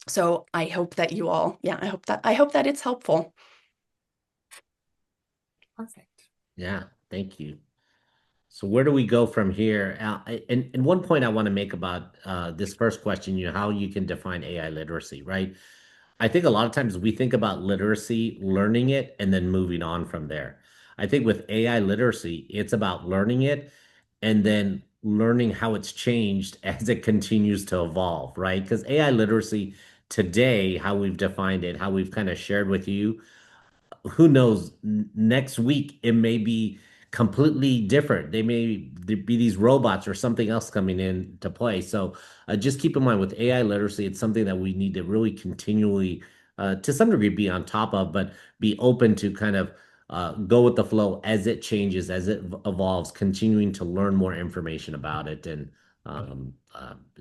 So I hope that you all, I hope that it's helpful. Perfect. Yeah, thank you. So where do we go from here? And one point I want to make about this first question, how you can define AI literacy, right? I think a lot of times we think about literacy, learning it, and then moving on from there. I think with AI literacy, it's about learning it and then learning how it's changed as it continues to evolve, right? Because AI literacy today, how we've defined it, how we've kind of shared with you, who knows, next week it may be completely different. They may be these robots or something else coming in to play. So just keep in mind with AI literacy, it's something that we need to really continually, to some degree, be on top of, but be open to kind of go with the flow as it changes, as it evolves, continuing to learn more information about it, and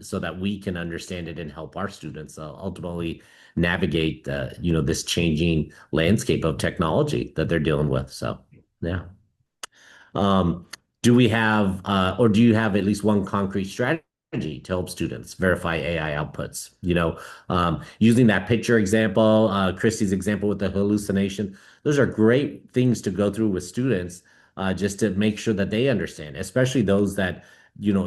so that we can understand it and help our students ultimately navigate this changing landscape of technology that they're dealing with. So yeah. Do we have or do you have at least one concrete strategy to help students verify AI outputs? Using that picture example, Christy's example with the hallucination, those are great things to go through with students, just to make sure that they understand, especially those that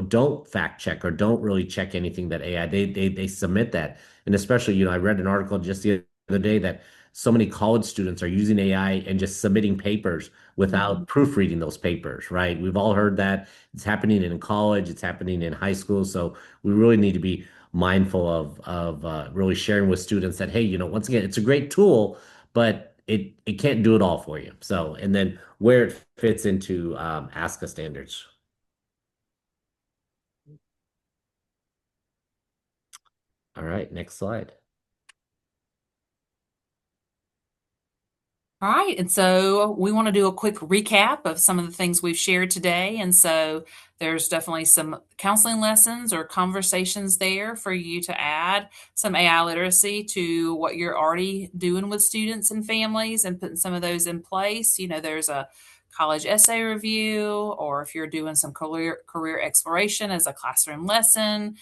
don't fact check or don't really check anything that AI, they submit that. And especially, I read an article just the other day that so many college students are using AI and just submitting papers without proofreading those papers, right? We've all heard that. It's happening in college, it's happening in high school. So we really need to be mindful of really sharing with students that, hey, once again, it's a great tool, but it can't do it all for you. So, and then where it fits into ASCA standards. All right, next slide. All right, and so we want to do a quick recap of some of the things we've shared today. And so there's definitely some counseling lessons or conversations there for you to add some AI literacy to what you're already doing with students and families and putting some of those in place. There's a college essay review, or if you're doing some career exploration as a classroom lesson,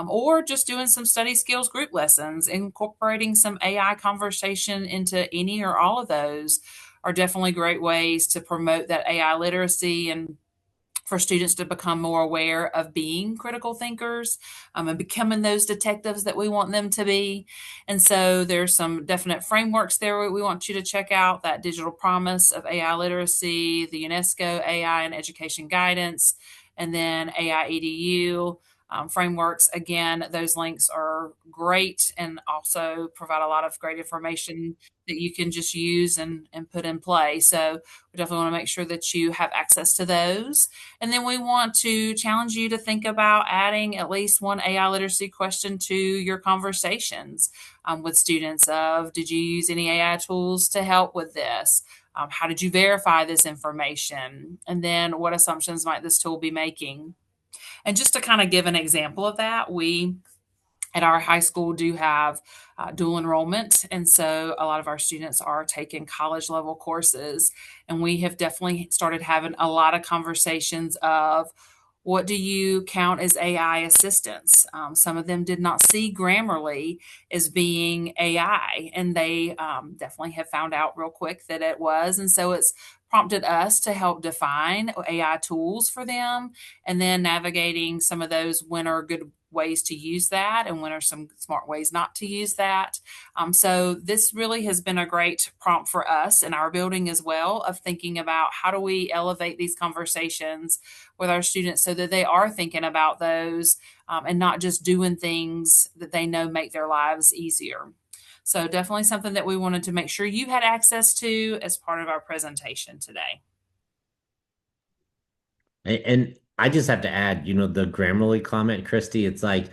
or just doing some study skills group lessons, incorporating some AI conversation into any or all of those are definitely great ways to promote that AI literacy and for students to become more aware of being critical thinkers, and becoming those detectives that we want them to be. And so there's some definite frameworks there we want you to check out: that Digital Promise of AI Literacy, the UNESCO AI and Education Guidance, and then AI EDU frameworks. Again, those links are great and also provide a lot of great information that you can just use and put in play. So we definitely want to make sure that you have access to those. And then we want to challenge you to think about adding at least one AI literacy question to your conversations with students of, did you use any AI tools to help with this? How did you verify this information? And then what assumptions might this tool be making? And just to kind of give an example of that, we at our high school do have dual enrollment. And so a lot of our students are taking college level courses. And we have definitely started having a lot of conversations of, what do you count as AI assistance? Some of them did not see Grammarly as being AI, and they definitely have found out real quick that it was. And so it's prompted us to help define AI tools for them, and then navigating some of those, when are good ways to use that and when are some smart ways not to use that. So this really has been a great prompt for us in our building as well, of thinking about how do we elevate these conversations with our students so that they are thinking about those, and not just doing things that they know make their lives easier. So definitely something that we wanted to make sure you had access to as part of our presentation today. And I just have to add, the Grammarly comment, Christy, it's like,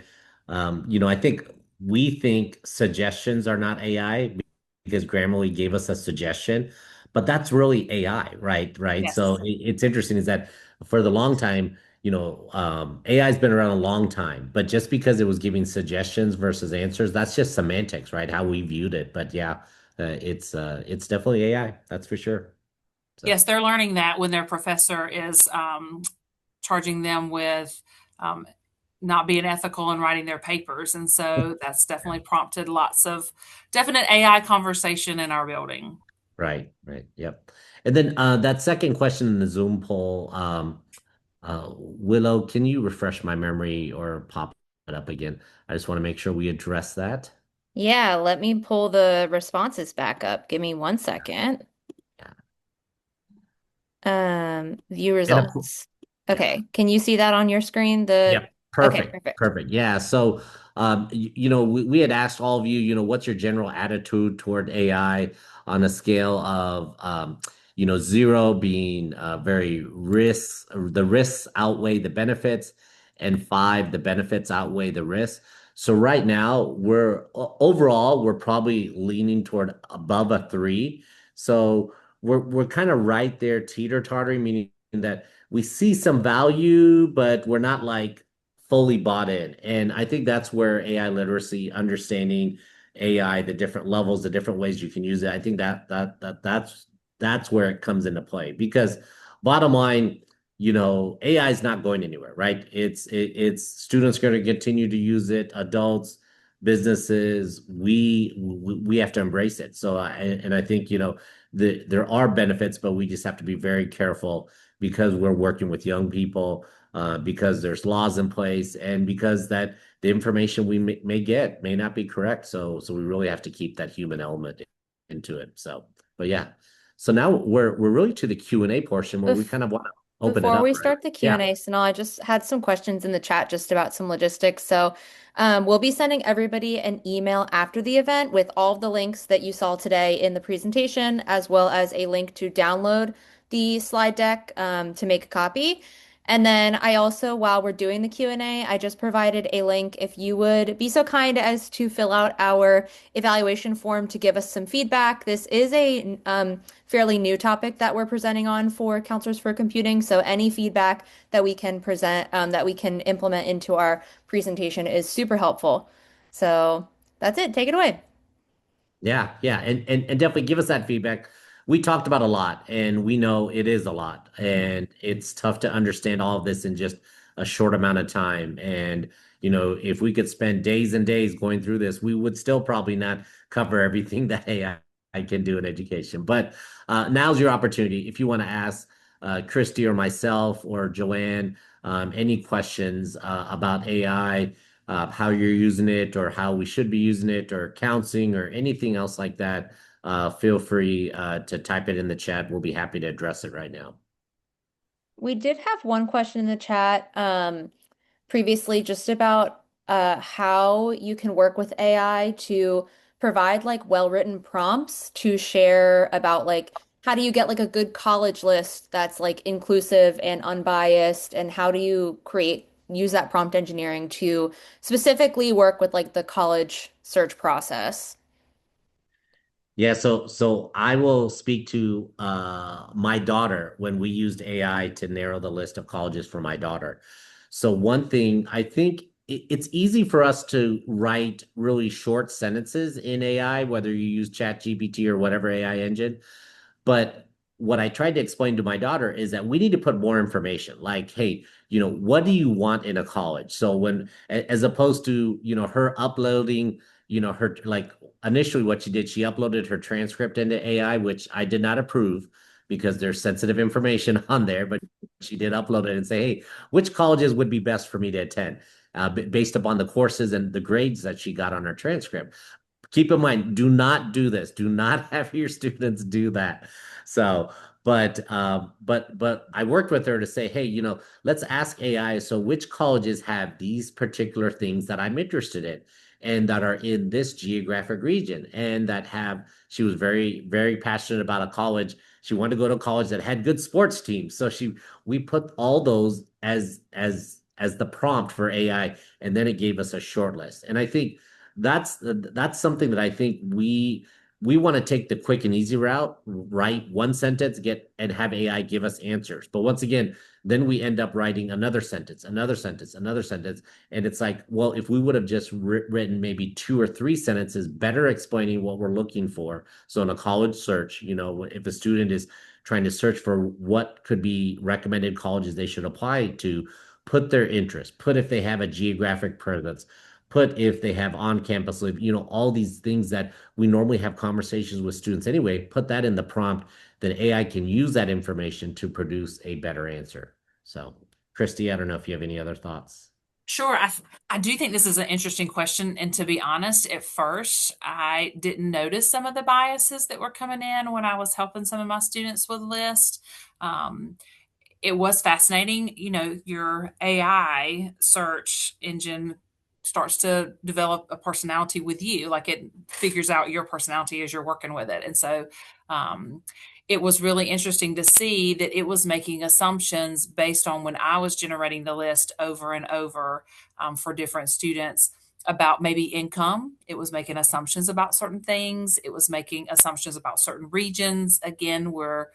I think we think suggestions are not AI because Grammarly gave us a suggestion, but that's really AI, right? Right. So Yes. it's interesting is that for the long time, AI's been around a long time, but just because it was giving suggestions versus answers, that's just semantics, right? How we viewed it. But yeah, it's definitely AI, that's for sure. So Yes, they're learning that when their professor is charging them with um, not being ethical and writing their papers. And so that's definitely prompted lots of definite AI conversation in our building. right, right, yep. And then that second question in the Zoom poll, Willow, can you refresh my memory or pop it up again? I just want to make sure we address that. Yeah, let me pull the responses back up. Give me 1 second. Yeah. View And results. yeah. Okay, can you see that on your screen? Yep. Okay, Perfect. perfect. Perfect. Yeah. So, we had asked all of you, what's your general attitude toward AI on a scale of, 0 being very the risks outweigh the benefits, and 5, the benefits outweigh the risks. So right now, overall, we're probably leaning toward above a 3. So we're kind of right there, teeter-tottering, meaning that we see some value, but we're not like fully bought in. And I think that's where AI literacy, understanding AI, the different levels, the different ways you can use it. I think that's where it comes into play. Because bottom line, AI is not going anywhere, right? It's students going to continue to use it, adults, businesses, we have to embrace it. So I think there are benefits, but we just have to be very careful because we're working with young people, because there's laws in place, and because that the information we may get may not be correct. So we really have to keep that human element into it. So, but yeah. So now we're really to the Q&A portion where we Bef kind of want to open it Before up, we right? start the Yeah. Q&A, Sanal, I just had some questions in the chat just about some logistics. So, we'll be sending everybody an email after the event with all of the links that you saw today in the presentation, as well as a link to download the slide deck, to make a copy. And then I also, while we're doing the Q&A, I just provided a link if you would be so kind as to fill out our evaluation form to give us some feedback. This is a fairly new topic that we're presenting on for Counselors for Computing. So any feedback that we can present, that we can implement into our presentation is super helpful. So that's it. Take it away. Yeah, yeah, and definitely give us that feedback. We talked about a lot, and we know it is a lot, and it's tough to understand all of this in just a short amount of time. And if we could spend days and days going through this, we would still probably not cover everything that AI can do in education. But now's your opportunity. If you want to ask Christy or myself or Joanne any questions about AI, how you're using it or how we should be using it or counseling or anything else like that, feel free to type it in the chat. We'll be happy to address it right now. We did have one question in the chat previously just about how you can work with AI to provide like well-written prompts to share about like how do you get like a good college list that's like inclusive and unbiased, and how do you use that prompt engineering to specifically work with like the college search process? Yeah, so I will speak to my daughter when we used AI to narrow the list of colleges for my daughter. So one thing, I think it's easy for us to write really short sentences in AI, whether you use ChatGPT or whatever AI engine. But what I tried to explain to my daughter is that we need to put more information, like, hey, what do you want in a college? So as opposed to, her uploading, her like initially what she did, she uploaded her transcript into AI, which I did not approve because there's sensitive information on there, but she did upload it and say, hey, which colleges would be best for me to attend, based upon the courses and the grades that she got on her transcript. Keep in mind, do not do this. Do not have your students do that. So, but I worked with her to say, hey, let's ask AI. So, which colleges have these particular things that I'm interested in, and that are in this geographic region, and that have? She was very, very passionate about a college. She wanted to go to a college that had good sports teams. So we put all those as the prompt for AI, and then it gave us a short list. And I think that's something that I think we want to take the quick and easy route, write one sentence, get and have AI give us answers. But once again, then we end up writing another sentence, another sentence, another sentence. And it's like, well, if we would have just written maybe 2 or 3 sentences better explaining what we're looking for. So in a college search, if a student is trying to search for what could be recommended colleges they should apply to, put their interest, put if they have a geographic presence, put if they have on-campus live, all these things that we normally have conversations with students anyway, put that in the prompt, then AI can use that information to produce a better answer. So, Christy, I don't know if you have any other thoughts. Sure. I do think this is an interesting question. And to be honest, at first, I didn't notice some of the biases that were coming in when I was helping some of my students with lists. It was fascinating. Your AI search engine starts to develop a personality with you, like it figures out your personality as you're working with it. And so it was really interesting to see that it was making assumptions based on when I was generating the list over and over for different students about maybe income. It was making assumptions about certain things. It was making assumptions about certain regions. Again, we're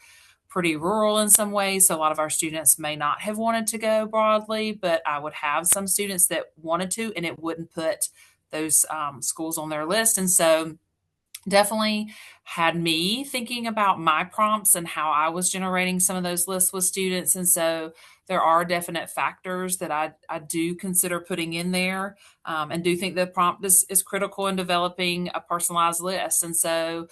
pretty rural in some ways. So a lot of our students may not have wanted to go broadly, but I would have some students that wanted to, and it wouldn't put those schools on their list. And so definitely had me thinking about my prompts and how I was generating some of those lists with students. And so there are definite factors that I do consider putting in there, and do think the prompt is critical in developing a personalized list. And so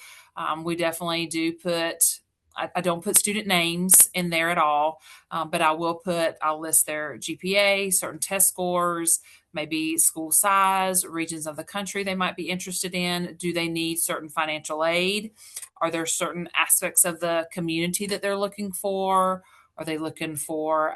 we definitely do put, I don't put student names in there at all, but I'll list their GPA, certain test scores, maybe school size, regions of the country they might be interested in. Do they need certain financial aid? Are there certain aspects of the community that they're looking for? Are they looking for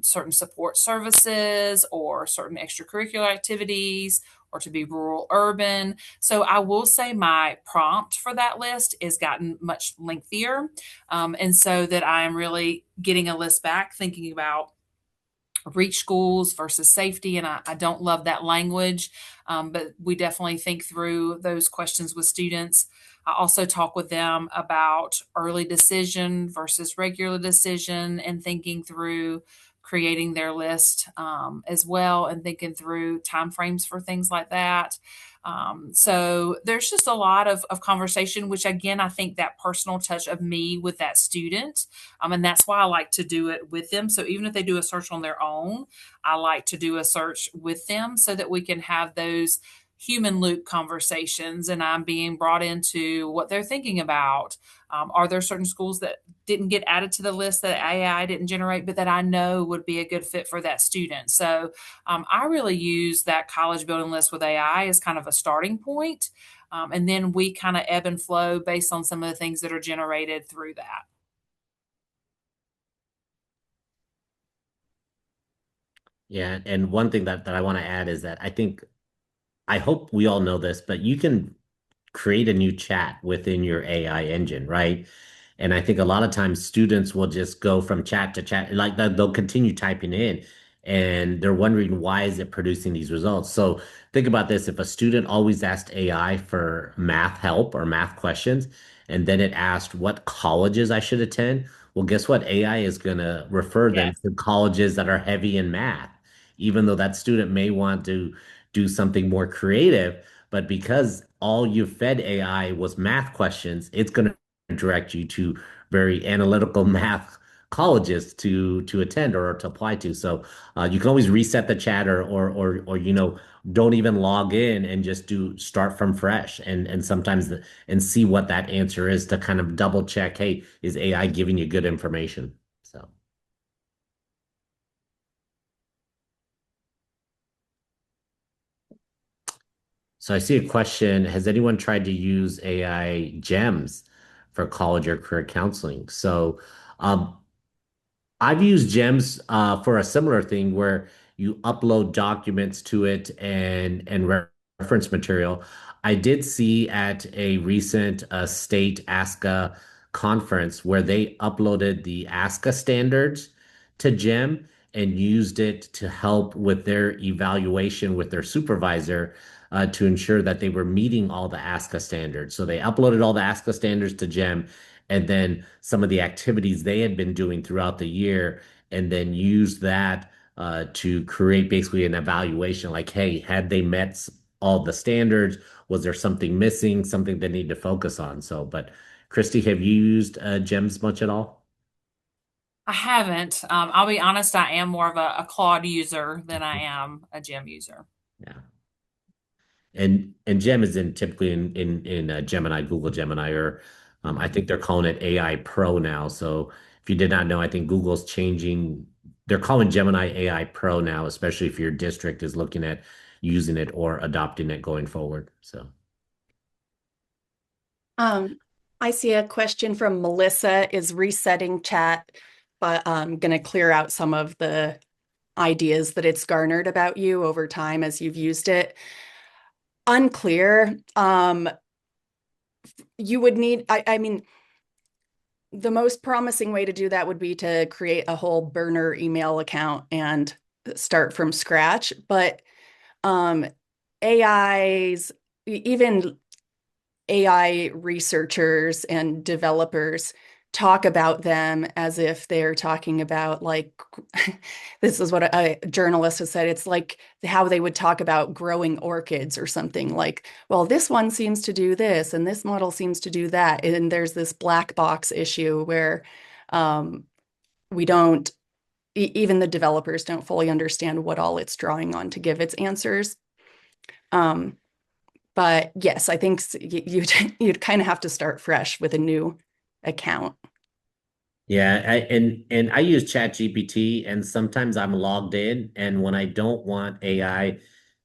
certain support services or certain extracurricular activities, or to be rural, urban? So I will say my prompt for that list has gotten much lengthier. And so that I am really getting a list back, thinking about reach schools versus safety. And I don't love that language, but we definitely think through those questions with students. I also talk with them about early decision versus regular decision, and thinking through creating their list as well, and thinking through timeframes for things like that. So there's just a lot of conversation, which again, I think that personal touch of me with that student. And that's why I like to do it with them. So even if they do a search on their own, I like to do a search with them so that we can have those human loop conversations, and I'm being brought into what they're thinking about. Are there certain schools that didn't get added to the list that AI didn't generate, but that I know would be a good fit for that student? So I really use that college building list with AI as kind of a starting point. And then we kind of ebb and flow based on some of the things that are generated through that. Yeah, and one thing that I want to add is that I hope we all know this, but you can create a new chat within your AI engine, right? And I think a lot of times students will just go from chat to chat, like they'll continue typing in, and they're wondering why is it producing these results. So think about this: if a student always asked AI for math help or math questions, and then it asked what colleges I should attend, well, guess what? AI is going to refer them Yes. to colleges that are heavy in math, even though that student may want to do something more creative. But because all you fed AI was math questions, it's going to direct you to very analytical math colleges to attend or to apply to. So you can always reset the chat, or don't even log in and just do start from fresh, and sometimes and see what that answer is, to kind of double check, hey, is AI giving you good information? So. So I see a question. Has anyone tried to use AI gems for college or career counseling? So um, I've used Gems for a similar thing where you upload documents to it and reference material. I did see at a recent state ASCA conference where they uploaded the ASCA standards to Gem and used it to help with their evaluation with their supervisor, to ensure that they were meeting all the ASCA standards. So they uploaded all the ASCA standards to Gem, and then some of the activities they had been doing throughout the year, and then use that to create basically an evaluation like, hey, had they met all the standards? Was there something missing, something they need to focus on? So, but Christy, have you used GEMS much at all? I haven't. I'll be honest, I am more of a Claude user than I am a Gem user. Yeah. And Gem is in typically in Gemini, Google Gemini, or I think they're calling it AI Pro now. So if you did not know, I think Google's changing. They're calling Gemini AI Pro now, especially if your district is looking at using it or adopting it going forward. So I see a question from Melissa. Is resetting chat, but going to clear out some of the ideas that it's garnered about you over time as you've used it? Unclear. You would need, I mean, the most promising way to do that would be to create a whole burner email account and start from scratch. But AIs, even AI researchers and developers talk about them as if they're talking about, like, this is what a journalist has said, it's like how they would talk about growing orchids or something, like, well, this one seems to do this and this model seems to do that. And there's this black box issue where we don't, even the developers don't fully understand what all it's drawing on to give its answers. But yes, I think you'd kind of have to start fresh with a new account. yeah, and I use ChatGPT, and sometimes I'm logged in, and when I don't want AI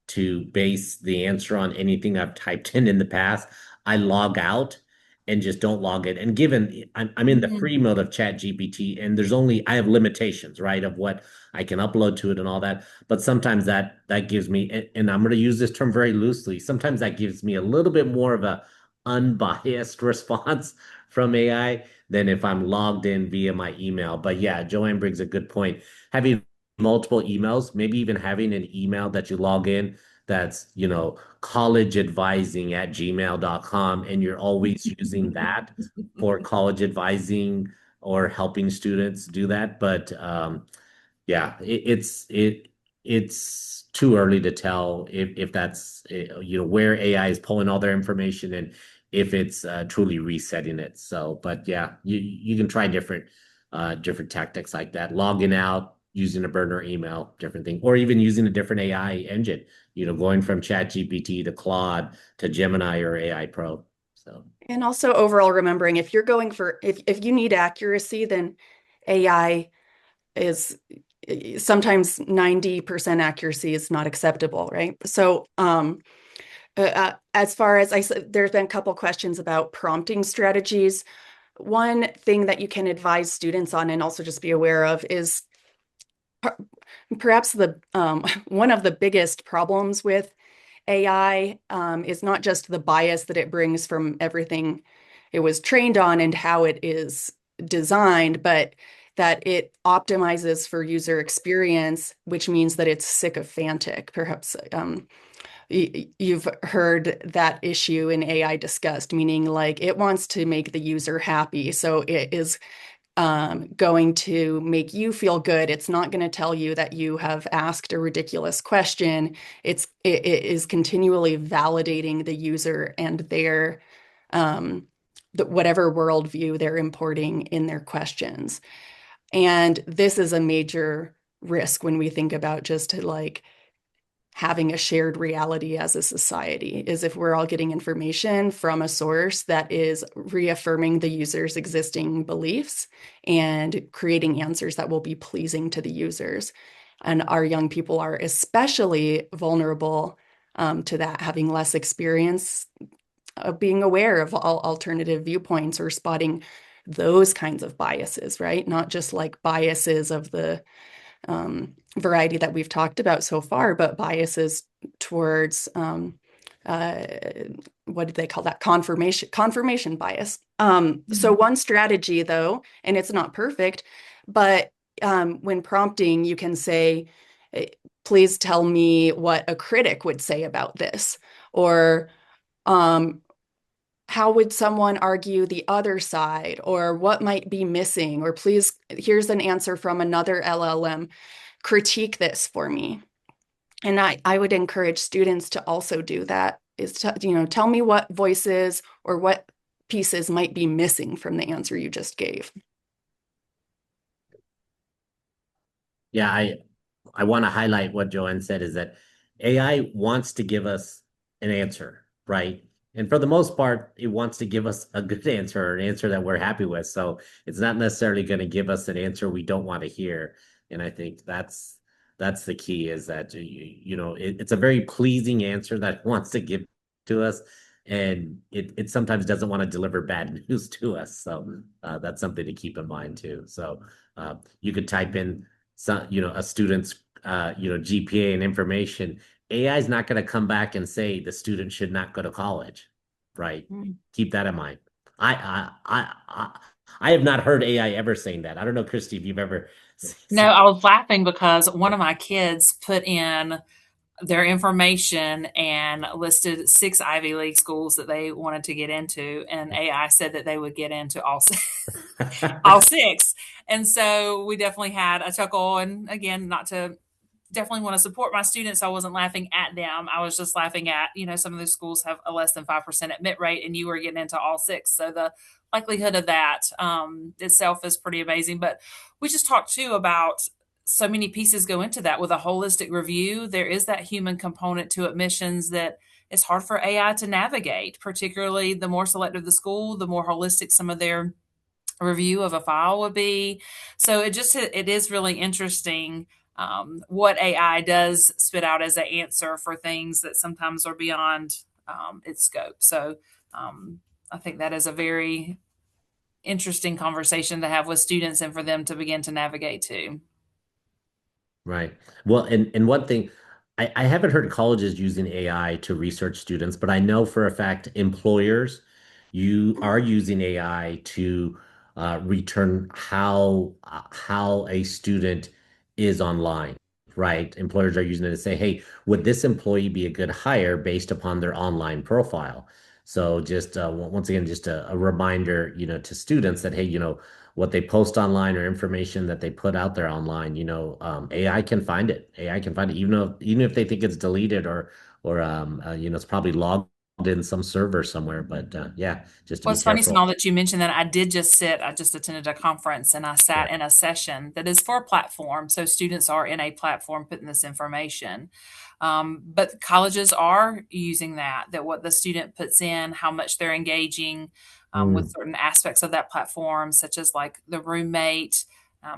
to base the answer on anything I've typed in the past, I log out and just don't log in. And given I'm in the Mhm. free mode of ChatGPT, and I have limitations, right, of what I can upload to it and all that. But sometimes that gives me, and I'm going to use this term very loosely. Sometimes that gives me a little bit more of a unbiased response from AI than if I'm logged in via my email. But yeah, Joanne brings a good point. Having multiple emails, maybe even having an email that you log in that's, collegeadvising@gmail.com, and you're always using that for college advising or helping students do that. But yeah, it's too early to tell if that's where AI is pulling all their information and if it's truly resetting it. So, but yeah, you can try different tactics like that, logging out, using a burner email, different thing, or even using a different AI engine. Going from ChatGPT to Claude to Gemini or AI Pro. So. And also overall remembering, if you're going for, if you need accuracy, then AI is sometimes 90% accuracy is not acceptable, right? So as far as I said, there's been a couple questions about prompting strategies. One thing that you can advise students on and also just be aware of is perhaps the one of the biggest problems with AI is not just the bias that it brings from everything it was trained on and how it is designed, but that it optimizes for user experience, which means that it's sycophantic. Perhaps you've heard that issue in AI discussed, meaning like it wants to make the user happy. So it is going to make you feel good. It's not going to tell you that you have asked a ridiculous question. It is continually validating the user and their whatever worldview they're importing in their questions. And this is a major risk when we think about just like having a shared reality as a society, is if we're all getting information from a source that is reaffirming the user's existing beliefs and creating answers that will be pleasing to the users. And our young people are especially vulnerable to that, having less experience of being aware of all alternative viewpoints or spotting those kinds of biases, right? Not just like biases of the variety that we've talked about so far, but biases towards what do they call that? Confirmation bias. So one strategy though, and it's not perfect, but when prompting, you can say, please tell me what a critic would say about this, or how would someone argue the other side, or what might be missing, or please, here's an answer from another LLM, critique this for me. And I would encourage students to also do that, is to, tell me what voices or what pieces might be missing from the answer you just gave. Yeah, I want to highlight what Joanne said is that AI wants to give us an answer, right? And for the most part, it wants to give us a good answer, or an answer that we're happy with. So it's not necessarily going to give us an answer we don't want to hear. And I think that's the key, is that it's a very pleasing answer that it wants to give to us, and it sometimes doesn't want to deliver bad news to us. So that's something to keep in mind too. So you could type in some, a student's GPA and information. AI is not going to come back and say the student should not go to college, right? Keep that in mind. I have not heard AI ever saying that. I don't know, Christy, if you've ever No, I was laughing because one of my kids put in their information and listed 6 Ivy League schools that they wanted to get into, and AI said that they would get into all 6. And so we definitely had a chuckle. And again, not to definitely want to support my students. So I wasn't laughing at them. I was just laughing at, some of those schools have a less than 5% admit rate, and you were getting into all 6. So the likelihood of that itself is pretty amazing. But we just talked too about so many pieces go into that. With a holistic review, there is that human component to admissions that it's hard for AI to navigate, particularly the more selective the school, the more holistic some of their review of a file would be. So it is really interesting what AI does spit out as an answer for things that sometimes are beyond its scope. So I think that is a very interesting conversation to have with students and for them to begin to navigate to. Right. Well, and one thing, I haven't heard colleges using AI to research students, but I know for a fact employers, you are using AI to return how a student is online, right? Employers are using it to say, hey, would this employee be a good hire based upon their online profile? So just once again, just a reminder, to students that, hey, what they post online or information that they put out there online, AI can find it. AI can find it, even if they think it's deleted or it's probably logged in some server somewhere. But yeah, just to Well, be it's funny, careful. Sonal, that you mentioned that. I just attended a conference and I sat Yeah. in a session that is for a platform. So students are in a platform putting this information. But colleges are using that what the student puts in, how much they're engaging with Mm, certain aspects of that platform, such as like the roommate,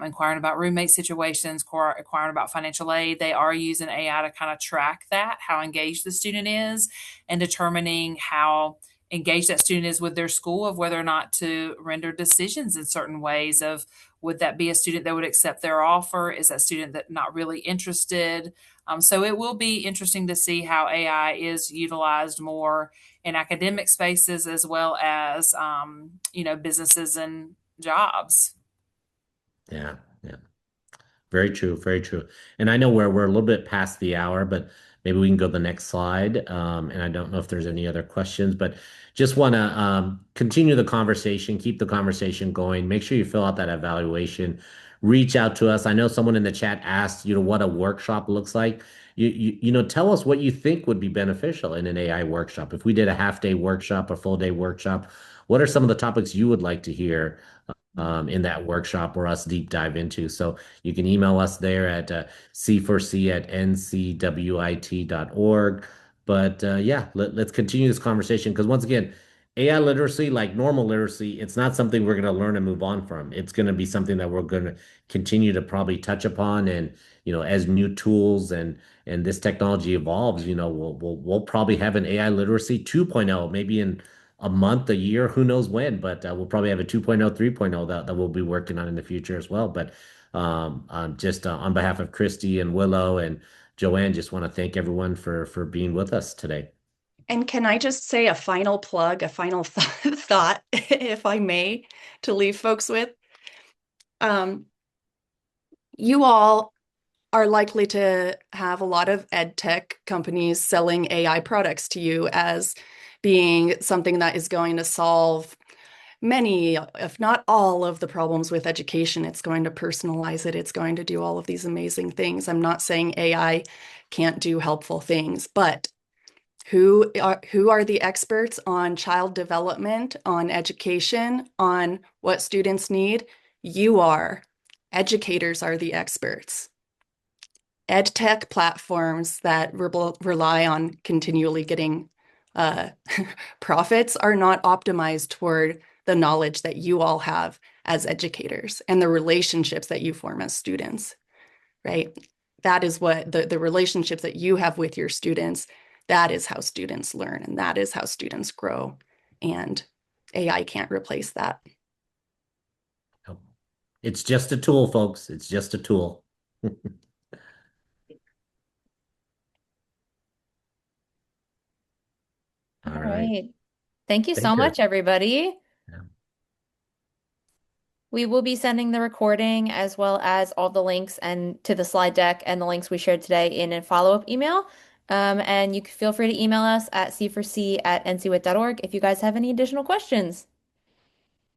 inquiring about roommate situations, inquiring about financial aid. They are using AI to kind of track that, how engaged the student is, and determining how engaged that student is with their school, of whether or not to render decisions in certain ways of, would that be a student that would accept their offer? Is that student that not really interested? So it will be interesting to see how AI is utilized more in academic spaces as well as businesses and jobs. yeah. Yeah. Very true, very true. And I know we're a little bit past the hour, but maybe we can go to the next slide. And I don't know if there's any other questions, but just want to continue the conversation, keep the conversation going. Make sure you fill out that evaluation. Reach out to us. I know someone in the chat asked, what a workshop looks like. Tell us what you think would be beneficial in an AI workshop. If we did a half day workshop, a full day workshop, what are some of the topics you would like to hear in that workshop or us deep dive into? So you can email us there at c4c@ncwit.org. But yeah, let's continue this conversation, because once again, AI literacy, like normal literacy, it's not something we're going to learn and move on from. It's going to be something that we're going to continue to probably touch upon. And as new tools and this technology evolves, we'll probably have an AI literacy 2.0, maybe in a month, a year, who knows when, but we'll probably have a 2.0, 3.0 that we'll be working on in the future as well. But just on behalf of Christy and Willow and Joanne, just want to thank everyone for being with us today. And can I just say a final plug, a final thought, if I may, to leave folks with? You all are likely to have a lot of ed tech companies selling AI products to you as being something that is going to solve many, if not all, of the problems with education. It's going to personalize it. It's going to do all of these amazing things. I'm not saying AI can't do helpful things, but who are the experts on child development, on education, on what students need? You are. Educators are the experts. Ed tech platforms that rely on continually getting profits are not optimized toward the knowledge that you all have as educators and the relationships that you form as students, right? That is what the relationships that you have with your students, that is how students learn and that is how students grow. And AI can't replace that. It's just a tool, folks. It's just a tool. All All right. right. Thank you so Thank you. much, everybody. Yeah. We will be sending the recording as well as all the links and to the slide deck and the links we shared today in a follow-up email. And you can feel free to email us at c4c@ncwit.org if you guys have any additional questions.